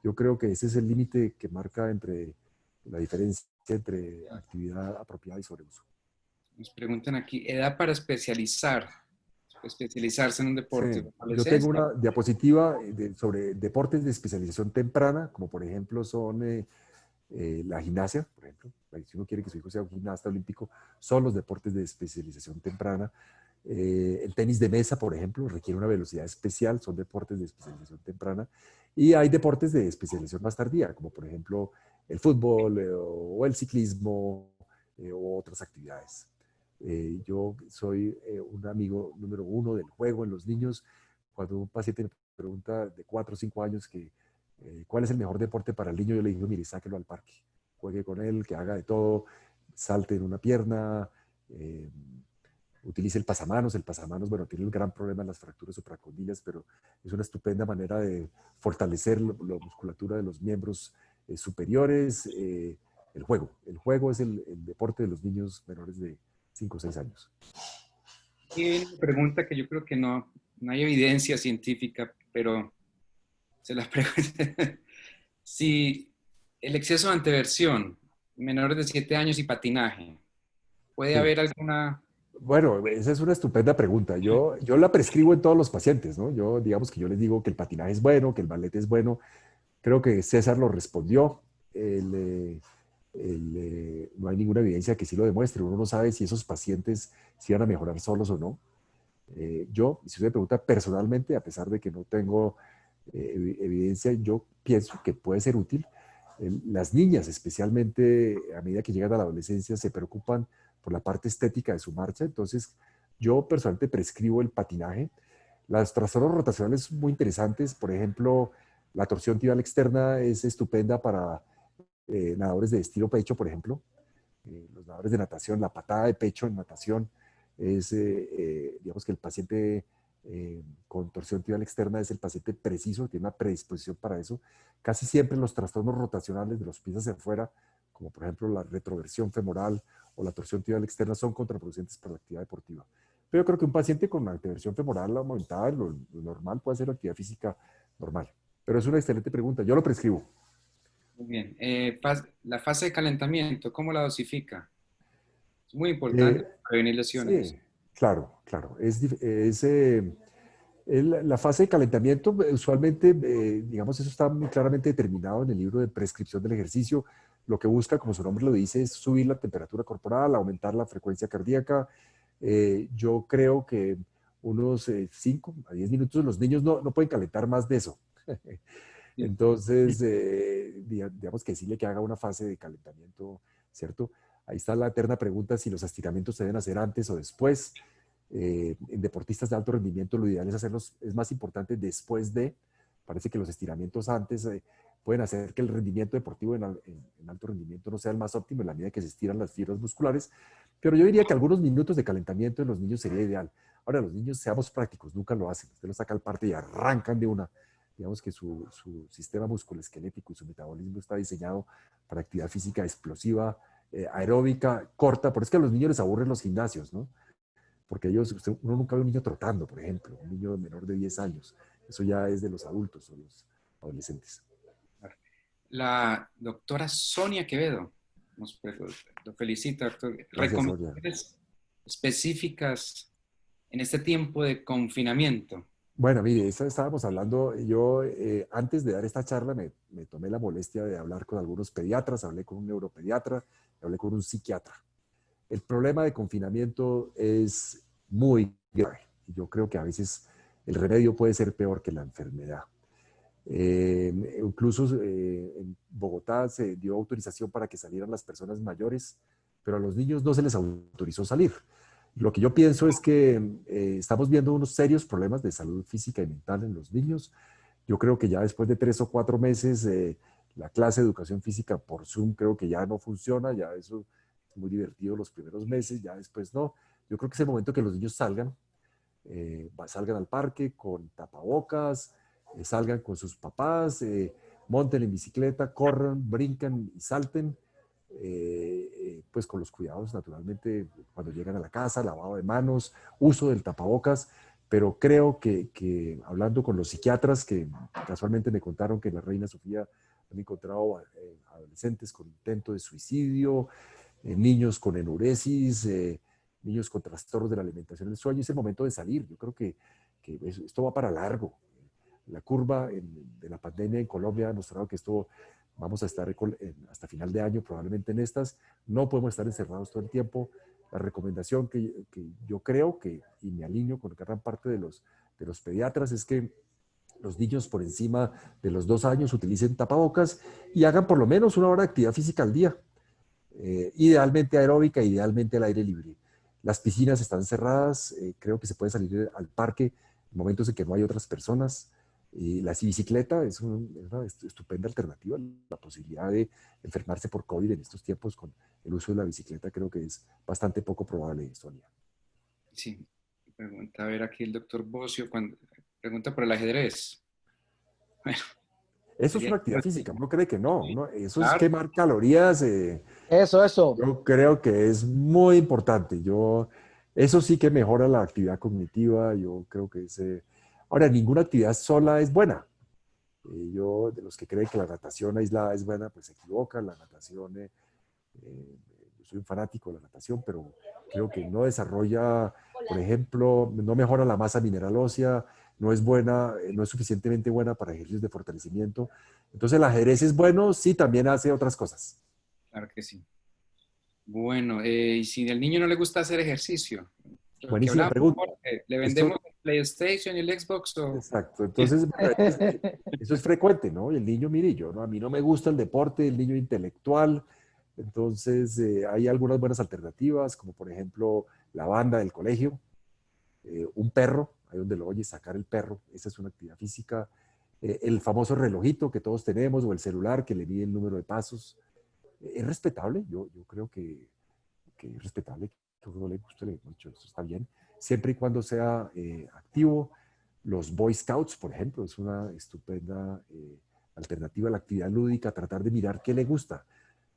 Yo creo que ese es el límite que marca entre la diferencia entre actividad apropiada y sobreuso. Nos preguntan aquí, edad para especializarse en un Sí, deporte. yo tengo Adolescencia. una diapositiva sobre deportes de especialización temprana, como por ejemplo son la gimnasia, por ejemplo. Si uno quiere que su hijo sea un gimnasta olímpico, son los deportes de especialización temprana. El tenis de mesa, por ejemplo, requiere una velocidad especial, son deportes de especialización temprana. Y hay deportes de especialización más tardía, como por ejemplo el fútbol o el ciclismo o otras actividades. Yo soy un amigo número uno del juego en los niños. Cuando un paciente me pregunta de 4 o 5 años cuál es el mejor deporte para el niño, yo le digo, mire, sáquelo al parque, juegue con él, que haga de todo, salte en una pierna, utilice el pasamanos, bueno, tiene un gran problema en las fracturas supracondilias, pero es una estupenda manera de fortalecer la musculatura de los miembros superiores. El juego es el deporte de los niños menores de 5 o 6 años. Y viene una pregunta que yo creo que no hay evidencia científica, pero se la pregunto. Si el exceso de anteversión, menores de 7 años y patinaje, ¿puede Sí. haber alguna? Bueno, esa es una estupenda pregunta. Yo la prescribo en todos los pacientes, ¿no? Yo, digamos que yo les digo que el patinaje es bueno, que el ballet es bueno. Creo que César lo respondió. No hay ninguna evidencia que sí lo demuestre. Uno no sabe si esos pacientes si van a mejorar solos o no. Yo, si usted me pregunta personalmente, a pesar de que no tengo evidencia, yo pienso que puede ser útil. Las niñas, especialmente a medida que llegan a la adolescencia, se preocupan por la parte estética de su marcha. Entonces, yo personalmente prescribo el patinaje. Las trastornos rotacionales muy interesantes, por ejemplo, la torsión tibial externa es estupenda para nadadores de estilo pecho, por ejemplo. Los nadadores de natación, la patada de pecho en natación es, digamos que el paciente con torsión tibial externa es el paciente preciso, tiene una predisposición para eso. Casi siempre los trastornos rotacionales de los pies hacia afuera, como por ejemplo la retroversión femoral o la torsión tibial externa, son contraproducentes para la actividad deportiva. Pero yo creo que un paciente con una anteversión femoral aumentada, lo normal puede hacer actividad física normal. Pero es una excelente pregunta. Yo lo prescribo. Muy bien. La fase de calentamiento, ¿cómo la dosifica? Es muy importante Eh, para prevenir lesiones. sí, claro, claro. La fase de calentamiento, usualmente, digamos, eso está muy claramente determinado en el libro de prescripción del ejercicio. lo que busca, como su nombre lo dice, es subir la temperatura corporal, aumentar la frecuencia cardíaca. Yo creo que unos 5 a 10 minutos los niños no pueden calentar más de eso. Sí. Entonces, digamos que decirle que haga una fase de calentamiento, ¿cierto? Ahí está la eterna pregunta si los estiramientos se deben hacer antes o después. En deportistas de alto rendimiento lo ideal es hacerlos, es más importante después de, parece que los estiramientos antes pueden hacer que el rendimiento deportivo en alto rendimiento no sea el más óptimo en la medida que se estiran las fibras musculares, pero yo diría que algunos minutos de calentamiento en los niños sería ideal. Ahora, los niños, seamos prácticos, nunca lo hacen. Usted los saca al parte y arrancan de una. Digamos que su sistema musculoesquelético y su metabolismo está diseñado para actividad física explosiva, aeróbica, corta. Por eso es que a los niños les aburren los gimnasios, ¿no? Porque uno nunca ve un niño trotando, por ejemplo, un niño menor de 10 años. Eso ya es de los adultos o los adolescentes. La doctora Sonia Quevedo lo felicita, doctor. Gracias, Sonia. ¿Recomendaciones específicas en este tiempo de confinamiento? Bueno, mire, eso estábamos hablando, yo antes de dar esta charla me tomé la molestia de hablar con algunos pediatras, hablé con un neuropediatra, hablé con un psiquiatra. El problema de confinamiento es muy grave. Yo creo que a veces el remedio puede ser peor que la enfermedad. Incluso en Bogotá se dio autorización para que salieran las personas mayores, pero a los niños no se les autorizó salir. Lo que yo pienso es que estamos viendo unos serios problemas de salud física y mental en los niños. Yo creo que ya después de 3 o 4 meses, la clase de educación física por Zoom creo que ya no funciona, ya eso es muy divertido los primeros meses, ya después no. Yo creo que es el momento que los niños salgan al parque con tapabocas, salgan con sus papás, monten en bicicleta, corran, brincan y salten, pues con los cuidados naturalmente cuando llegan a la casa, lavado de manos, uso del tapabocas, pero creo que hablando con los psiquiatras que casualmente me contaron que en la Reina Sofía han encontrado adolescentes con intento de suicidio, niños con enuresis, niños con trastornos de la alimentación y el sueño, es el momento de salir. Yo creo que esto va para largo. La curva de la pandemia en Colombia ha mostrado que esto vamos a estar hasta final de año, probablemente en estas. No podemos estar encerrados todo el tiempo. La recomendación que yo creo y me alineo con gran parte de los pediatras, es que los niños por encima de los 2 años utilicen tapabocas y hagan por lo menos 1 hora de actividad física al día. Idealmente aeróbica, idealmente al aire libre. Las piscinas están cerradas, creo que se puede salir al parque en momentos en que no hay otras personas. La bicicleta es una estupenda alternativa. La posibilidad de enfermarse por COVID en estos tiempos con el uso de la bicicleta creo que es bastante poco probable, Sonia. Sí, pregunta a ver aquí el doctor Bocio, pregunta por el ajedrez. Bueno, Eso es sería una actividad física, uno cree que no, eso es claro, quemar calorías. Eso. Yo creo que es muy importante. Eso sí que mejora la actividad cognitiva. Yo creo que ahora, ninguna actividad sola es buena. Yo, de los que creen que la natación aislada es buena, pues se equivocan. La natación, yo soy un fanático de la natación, pero creo que no desarrolla, por ejemplo, no mejora la masa mineral ósea, no es buena, no es suficientemente buena para ejercicios de fortalecimiento. Entonces, el ajedrez es bueno, sí, también hace otras cosas. claro que sí. Bueno, y si al niño no le gusta hacer ejercicio, lo que Buenísima hablamos, pregunta. ¿le Esto, vendemos el PlayStation y el Xbox o...? exacto. Entonces, bueno, eso es frecuente, ¿no? Y el niño, mire, a mí no me gusta el deporte, el niño intelectual. Entonces, hay algunas buenas alternativas, como por ejemplo la banda del colegio, un perro, ahí donde lo oyes sacar el perro, esa es una actividad física. El famoso relojito que todos tenemos o el celular que le mide el número de pasos. Es respetable, yo creo que es respetable, que a uno le guste, eso está bien, siempre y cuando sea activo. Los Boy Scouts, por ejemplo, es una estupenda alternativa a la actividad lúdica, tratar de mirar qué le gusta.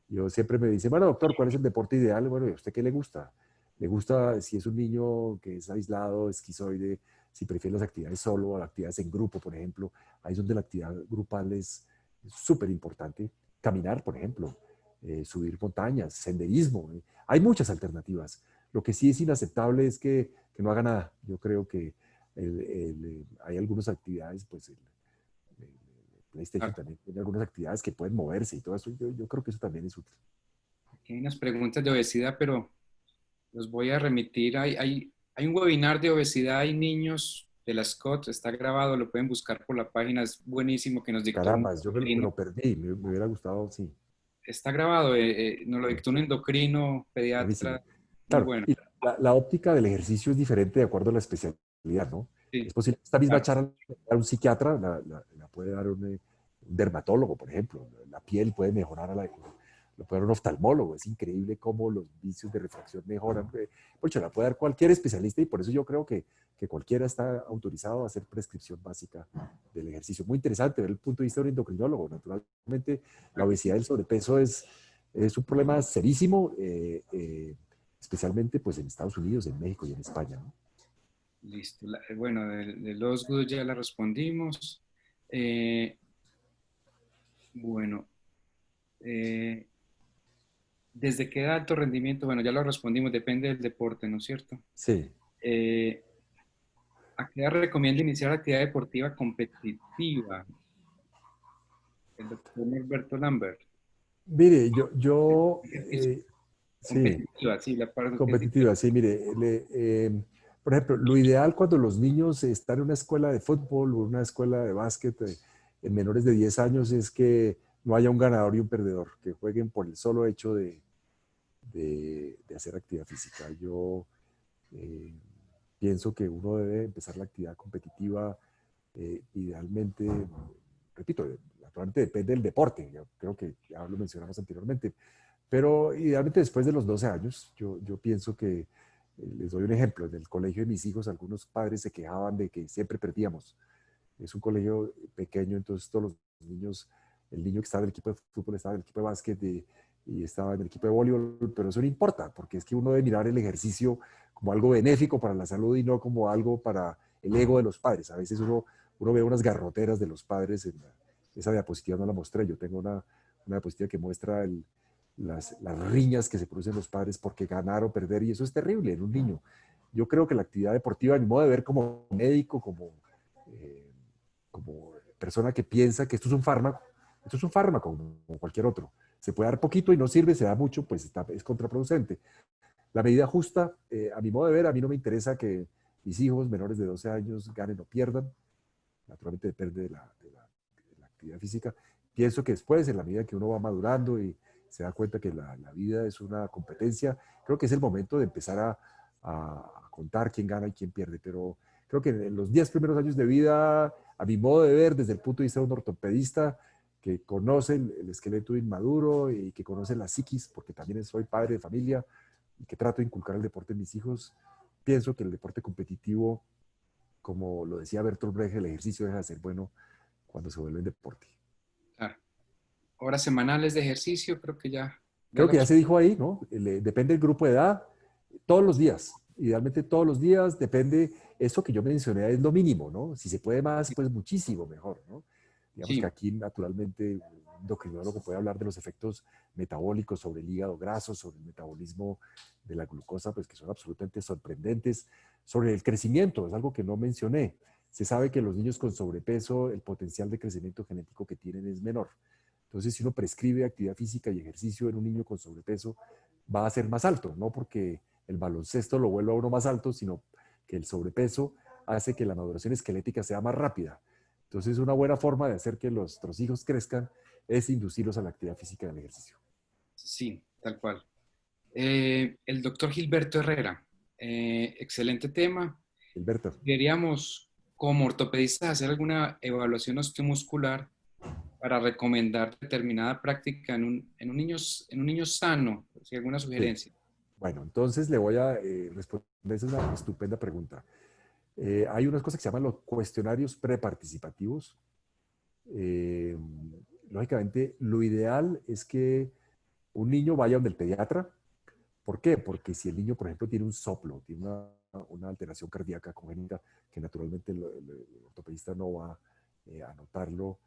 Yo siempre me dice, bueno, doctor, ¿cuál es el deporte ideal? Bueno, ¿y a usted qué le gusta? ¿Le gusta si es un niño que es aislado, esquizoide, si prefiere las actividades solo o las actividades en grupo, por ejemplo? Ahí es donde la actividad grupal es súper importante. Caminar, por ejemplo, subir montañas, senderismo. Hay muchas alternativas. Lo que sí es inaceptable es que no haga nada. Yo creo que hay algunas actividades, pues PlayStation Claro. también tiene algunas actividades que pueden moverse y todo eso. Yo creo que eso también es útil. Aquí hay unas preguntas de obesidad, pero los voy a remitir. Hay un webinar de obesidad y niños de la Scott, está grabado, lo pueden buscar por la página, es buenísimo que nos dictó un Caramba, yo me endocrino. lo perdí, me hubiera gustado, sí, Está grabado, nos lo sí, dictó un endocrino buenísimo. pediatra, muy Claro, bueno. y la óptica del ejercicio es diferente de acuerdo a la especialidad, ¿no? Sí, Es posible, esta misma claro. charla a un psiquiatra la puede dar un dermatólogo, por ejemplo. La piel puede mejorar lo puede dar un oftalmólogo. Es increíble cómo los vicios de refracción mejoran. Pues, la puede dar cualquier especialista y por eso yo creo que cualquiera está autorizado a hacer prescripción básica del ejercicio. Muy interesante ver el punto de vista de un endocrinólogo. Naturalmente, la obesidad y el sobrepeso es un problema serísimo. Especialmente pues en Estados Unidos, en México y en España, ¿no? Listo. Bueno, de los Good ya la respondimos. Eh, bueno, eh, ¿desde qué edad alto rendimiento? Bueno, ya lo respondimos, depende del deporte, ¿no es cierto? Sí. Eh, ¿A qué edad recomienda iniciar actividad deportiva competitiva? El doctor Norberto Lambert. Mire, yo Es sí, competitiva, sí, la parte que es competitiva, sí, mire, por ejemplo, lo ideal cuando los niños están en una escuela de fútbol o una escuela de básquet en menores de 10 años es que no haya un ganador y un perdedor, que jueguen por el solo hecho de hacer actividad física. Yo eh, pienso que uno debe empezar la actividad competitiva idealmente, repito, naturalmente depende del deporte, yo creo que ya lo mencionamos anteriormente, pero idealmente después de los 12 años, yo pienso que, les doy un ejemplo, en el colegio de mis hijos algunos padres se quejaban de que siempre perdíamos. Es un colegio pequeño, entonces todos los niños, el niño que estaba en el equipo de fútbol estaba en el equipo de básquet y estaba en el equipo de voleibol, pero eso no importa, porque es que uno debe mirar el ejercicio como algo benéfico para la salud y no como algo para el ego de los padres. A veces uno ve unas garroteras de los padres, esa diapositiva no la mostré, yo tengo una diapositiva que muestra las riñas que se producen los padres porque ganar o perder, y eso es terrible en un niño. Yo creo que la actividad deportiva, a mi modo de ver como médico, eh, como persona que piensa que esto es un fármaco como cualquier otro. Se puede dar poquito y no sirve, se da mucho, pues es contraproducente. La medida justa, a mi modo de ver, a mí no me interesa que mis hijos menores de 12 años ganen o pierdan. Naturalmente depende de la actividad física. Pienso que después, en la medida que uno va madurando y se da cuenta que la vida es una competencia, creo que es el momento de empezar a contar quién gana y quién pierde. Pero creo que en los 10 primeros años de vida, a mi modo de ver, desde el punto de vista de un ortopedista que conoce el esqueleto inmaduro y que conoce la psiquis, porque también soy padre de familia y que trato de inculcar el deporte en mis hijos, pienso que el deporte competitivo, como lo decía Bertolt Brecht, el ejercicio deja de ser bueno cuando se vuelve un deporte. claro. Horas semanales de ejercicio, creo que ya Creo lo que ya se dijo ahí, ¿no? Depende del grupo de edad, todos los días, idealmente todos los días, depende, eso que yo mencioné es lo mínimo, ¿no? Si se puede más, pues muchísimo mejor, ¿no? Digamos que sí, aquí naturalmente un endocrinólogo puede hablar de los efectos metabólicos sobre el hígado graso, sobre el metabolismo de la glucosa, pues que son absolutamente sorprendentes, sobre el crecimiento, es algo que no mencioné. Se sabe que los niños con sobrepeso, el potencial de crecimiento genético que tienen es menor. Entonces, si uno prescribe actividad física y ejercicio en un niño con sobrepeso, va a ser más alto, no porque el baloncesto lo vuelva a uno más alto, sino que el sobrepeso hace que la maduración esquelética sea más rápida. Entonces, una buena forma de hacer que nuestros hijos crezcan es inducirlos a la actividad física y al ejercicio. sí, tal cual. El doctor Gilberto Herrera, excelente tema. Gilberto. Queríamos, como ortopedistas, hacer alguna evaluación osteomuscular para recomendar determinada práctica en un niño sano, si alguna Sí. sugerencia. Bueno, entonces le voy a responder. Esa es una estupenda pregunta. Hay unas cosas que se llaman los cuestionarios preparticipativos. Eh, Lógicamente, lo ideal es que un niño vaya donde el pediatra. ¿Por qué? Porque si el niño, por ejemplo, tiene un soplo, tiene una alteración cardíaca congénita, que naturalmente el ortopedista no va a notarlo,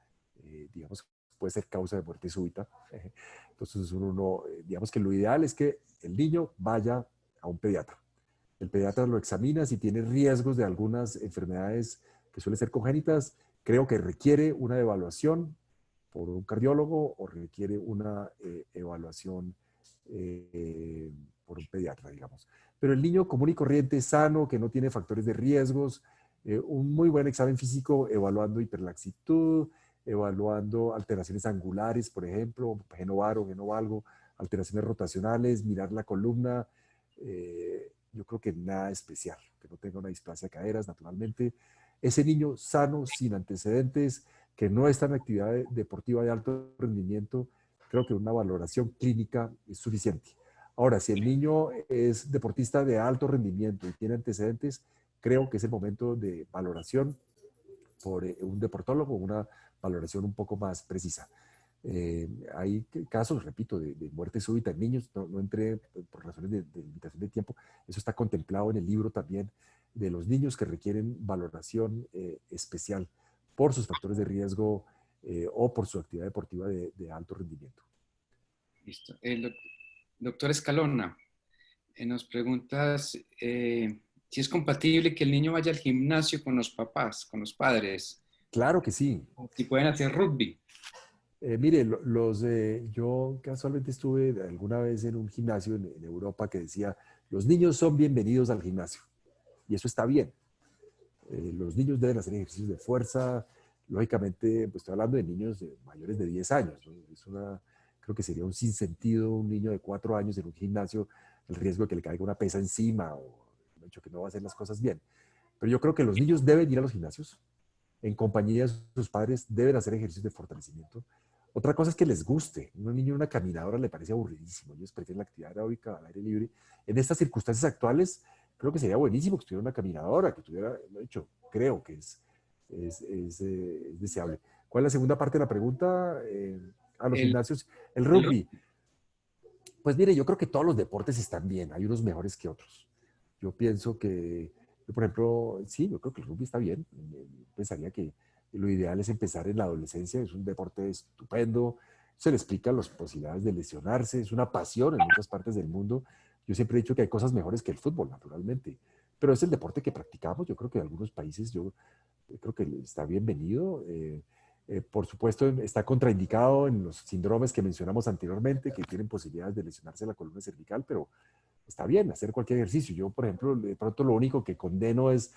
digamos, puede ser causa de muerte súbita. Entonces, digamos que lo ideal es que el niño vaya a un pediatra. El pediatra lo examina, si tiene riesgos de algunas enfermedades que suelen ser congénitas, creo que requiere una evaluación por un cardiólogo o requiere una evaluación por un pediatra, digamos. Pero el niño común y corriente, sano, que no tiene factores de riesgos, un muy buen examen físico evaluando hiperlaxitud, evaluando alteraciones angulares, por ejemplo, genovar o genovalgo, alteraciones rotacionales, mirar la columna, yo creo que nada especial, que no tenga una displasia de caderas, naturalmente. Ese niño sano, sin antecedentes, que no está en actividad deportiva de alto rendimiento, creo que una valoración clínica es suficiente. Ahora, si el niño es deportista de alto rendimiento y tiene antecedentes, creo que es el momento de valoración por un deportólogo, una valoración un poco más precisa. Hay casos, repito, de muerte súbita en niños, no entré por razones de limitación de tiempo, eso está contemplado en el libro también, de los niños que requieren valoración especial por sus factores de riesgo o por su actividad deportiva de alto rendimiento. Listo. Doctor Escalona, nos preguntas si es compatible que el niño vaya al gimnasio con los papás, con los padres, Claro que sí. o si pueden hacer rugby. Mire, yo casualmente estuve alguna vez en un gimnasio en Europa que decía, los niños son bienvenidos al gimnasio. Y eso está bien. Los niños deben hacer ejercicios de fuerza. Lógicamente, pues estoy hablando de niños mayores de 10 años, ¿no? Creo que sería un sinsentido un niño de 4 años en un gimnasio, el riesgo de que le caiga una pesa encima o de hecho que no va a hacer las cosas bien. Pero yo creo que los niños deben ir a los gimnasios en compañía de sus padres, deben hacer ejercicios de fortalecimiento. Otra cosa es que les guste. Un niño en una caminadora le parece aburridísimo. Ellos prefieren la actividad aeróbica al aire libre. En estas circunstancias actuales, creo que sería buenísimo que tuviera una caminadora, que tuviera, de hecho, creo que es deseable. ¿Cuál es la segunda parte de la pregunta? A los El, gimnasios, el el- rugby. Pues mire, yo creo que todos los deportes están bien. Hay unos mejores que otros. Yo pienso que, yo, por ejemplo, sí, yo creo que el rugby está bien. Pensaría que lo ideal es empezar en la adolescencia. Es un deporte estupendo. Se le explican las posibilidades de lesionarse. Es una pasión en muchas partes del mundo. Yo siempre he dicho que hay cosas mejores que el fútbol, naturalmente. Pero es el deporte que practicamos. Yo creo que en algunos países yo creo que está bienvenido. Por supuesto, está contraindicado en los síndromes que mencionamos anteriormente, que tienen posibilidades de lesionarse la columna cervical, pero está bien hacer cualquier ejercicio. Yo, por ejemplo, de pronto lo único que condeno es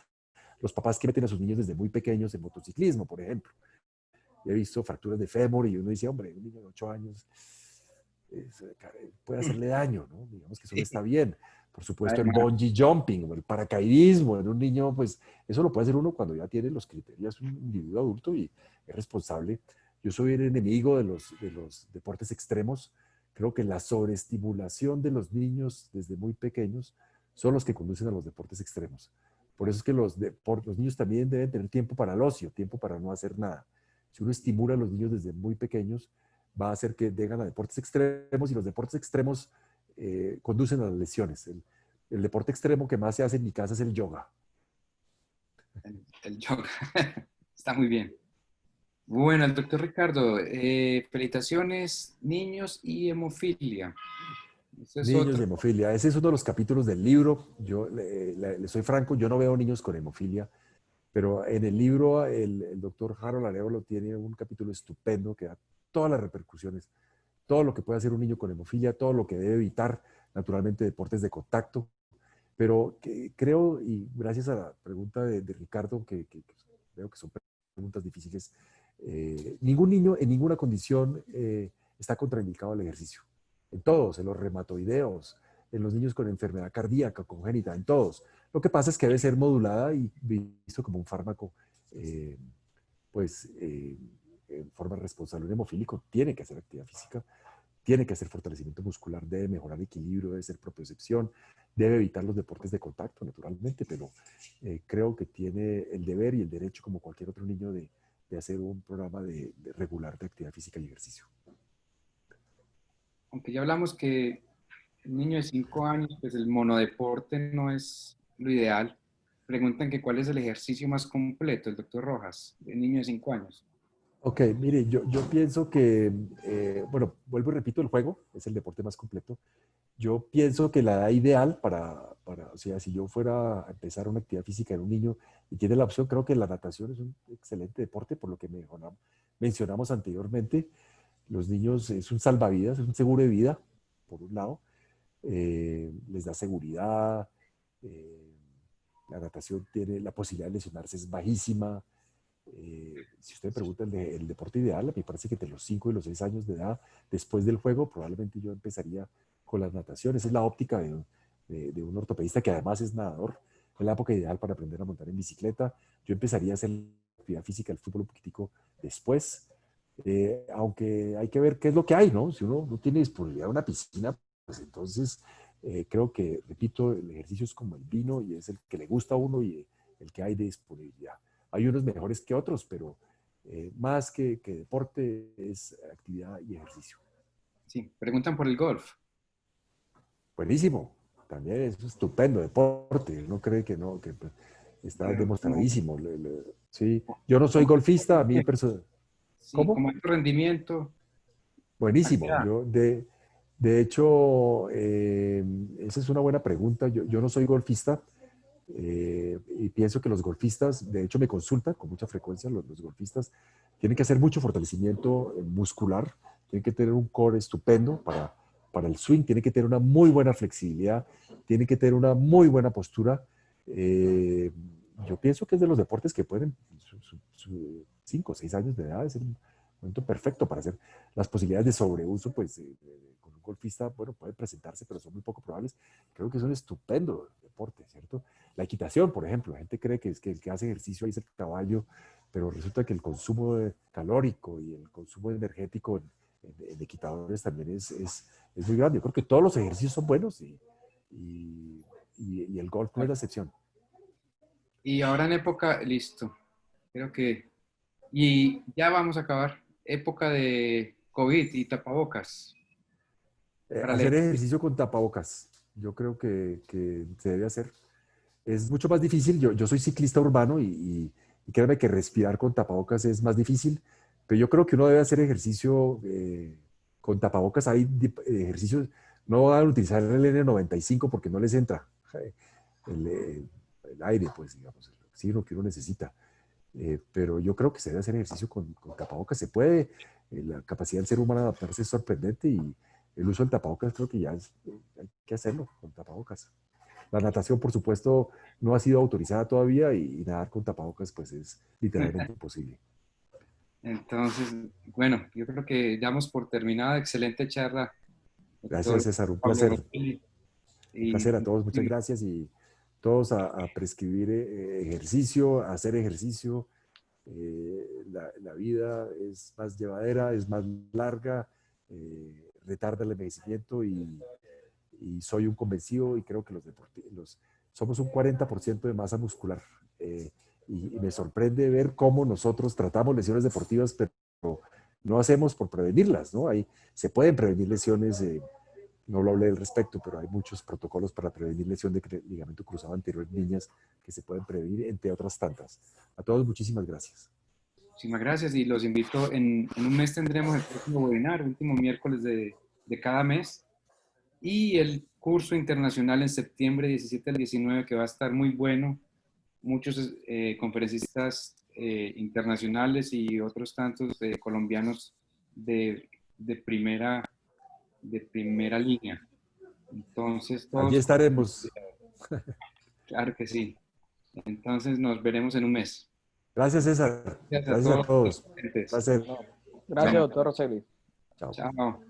los papás que meten a sus niños desde muy pequeños en motociclismo, por ejemplo. He visto fracturas de fémur y uno dice, hombre, un niño de 8 años puede hacerle daño, ¿no? Digamos que eso no está bien. Por supuesto, el Además, bungee jumping o el paracaidismo en un niño, pues eso lo puede hacer uno cuando ya tiene los criterios, es un individuo adulto y es responsable. Yo soy el enemigo de los deportes extremos. Creo que la sobreestimulación de los niños desde muy pequeños son los que conducen a los deportes extremos. Por eso es que los niños también deben tener tiempo para el ocio, tiempo para no hacer nada. Si uno estimula a los niños desde muy pequeños, va a hacer que vengan a deportes extremos y los deportes extremos conducen a las lesiones. El deporte extremo que más se hace en mi casa es el yoga. el yoga. Está muy bien. Bueno, el doctor Ricardo, felicitaciones, niños y hemofilia. Ese es Niños otro. y hemofilia. Ese es uno de los capítulos del libro. Yo le soy franco, yo no veo niños con hemofilia, pero en el libro el doctor Harold Arevalo tiene un capítulo estupendo que da todas las repercusiones, todo lo que puede hacer un niño con hemofilia, todo lo que debe evitar, naturalmente deportes de contacto, pero creo, y gracias a la pregunta de Ricardo, que creo que son preguntas difíciles, ningún niño en ninguna condición está contraindicado al ejercicio. En todos, en los reumatoideos, en los niños con enfermedad cardíaca congénita, en todos. Lo que pasa es que debe ser modulada y visto como un fármaco, eh, pues, en forma responsable. Un hemofílico tiene que hacer actividad física, tiene que hacer fortalecimiento muscular, debe mejorar equilibrio, debe ser propiocepción, debe evitar los deportes de contacto, naturalmente, pero creo que tiene el deber y el derecho, como cualquier otro niño, de hacer un programa de regular de actividad física y ejercicio. Aunque ya hablamos que el niño de 5 años, pues el monodeporte no es lo ideal. Preguntan que cuál es el ejercicio más completo, el doctor Rojas, de niño de 5 años. Ok, mire, yo pienso que, bueno, vuelvo y repito, el juego es el deporte más completo. Yo pienso que la edad ideal o sea, si yo fuera a empezar una actividad física en un niño y tiene la opción, creo que la natación es un excelente deporte, por lo que mencionamos anteriormente. Los niños es un salvavidas, es un seguro de vida, por un lado. Les da seguridad. eh, la natación tiene la posibilidad de lesionarse, es bajísima. Si usted me pregunta el deporte ideal, me parece que entre los 5 y los 6 años de edad, después del juego, probablemente yo empezaría con la natación. Esa es la óptica de un ortopedista que además es nadador. Es la época ideal para aprender a montar en bicicleta. Yo empezaría a hacer actividad física, el fútbol un poquitico después. Aunque hay que ver qué es lo que hay, ¿no? Si uno no tiene disponibilidad de una piscina, pues entonces creo que, repito, el ejercicio es como el vino y es el que le gusta a uno y el que hay de disponibilidad. Hay unos mejores que otros, pero más que deporte es actividad y ejercicio. Sí, preguntan por el golf. Buenísimo, también es estupendo deporte. Uno cree que no, que pues, está Pero como, demostradísimo. Sí, yo no soy golfista, a mí sí, ¿Cómo? como alto rendimiento. Buenísimo. Cantidad. De hecho, esa es una buena pregunta. Yo no soy golfista y pienso que los golfistas, de hecho, me consultan con mucha frecuencia. Los golfistas tienen que hacer mucho fortalecimiento muscular, tienen que tener un core estupendo para el swing, tienen que tener una muy buena flexibilidad, tienen que tener una muy buena postura. Eh, yo pienso que es de los deportes que pueden, 5 o 6 años de edad, es el momento perfecto para hacer las posibilidades de sobreuso, pues con un golfista, bueno, puede presentarse, pero son muy poco probables. Creo que es un estupendo deporte, ¿cierto? La equitación, por ejemplo, la gente cree que, es que el que hace ejercicio ahí es el caballo, pero resulta que el consumo calórico y el consumo energético en equitadores también es muy grande. Yo creo que todos los ejercicios son buenos y, y el golf no es la excepción. Y ahora en época, listo. Creo que, y ya vamos a acabar. Época de COVID y tapabocas. Para Hacer leer. ejercicio con tapabocas, yo creo que se debe hacer. Es mucho más difícil. Yo soy ciclista urbano y créanme que respirar con tapabocas es más difícil, pero yo creo que uno debe hacer ejercicio con tapabocas. Hay ejercicios, no van a utilizar el N95 porque no les entra el, eh, el aire, pues, digamos, el oxígeno que uno necesita. Pero yo creo que se debe hacer ejercicio con tapabocas. Se puede, la capacidad del ser humano de adaptarse es sorprendente y el uso del tapabocas creo que ya hay que hacerlo con tapabocas. La natación, por supuesto, no ha sido autorizada todavía y nadar con tapabocas pues es literalmente imposible. Entonces, bueno, yo creo que damos por terminada. Excelente charla, Gracias, doctor César, Pablo Rosselli. un Y placer a todos, muchas gracias y todos a prescribir ejercicio, a hacer ejercicio. La vida es más llevadera, es más larga, retarda el envejecimiento y soy un convencido y creo que somos un 40% de masa muscular. Y me sorprende ver cómo nosotros tratamos lesiones deportivas, pero no hacemos por prevenirlas, ¿no? Se pueden prevenir lesiones, no lo hablé al respecto, pero hay muchos protocolos para prevenir lesión de ligamento cruzado anterior en niñas que se pueden prevenir, entre otras tantas. A todos, muchísimas gracias. muchísimas gracias y los invito, en un mes tendremos el próximo webinar, último miércoles de cada mes, y el curso internacional en septiembre 17 al 19 que va a estar muy bueno. Muchos conferencistas internacionales y otros tantos colombianos de, de, primera, de primera línea. Entonces, Allí todos, estaremos. claro que sí. Entonces, nos veremos en un mes. Gracias, César. Gracias a Gracias a todos los todos. presentes. Placer. No, gracias, Bueno, Chao. doctor Roseli. Chao. chao.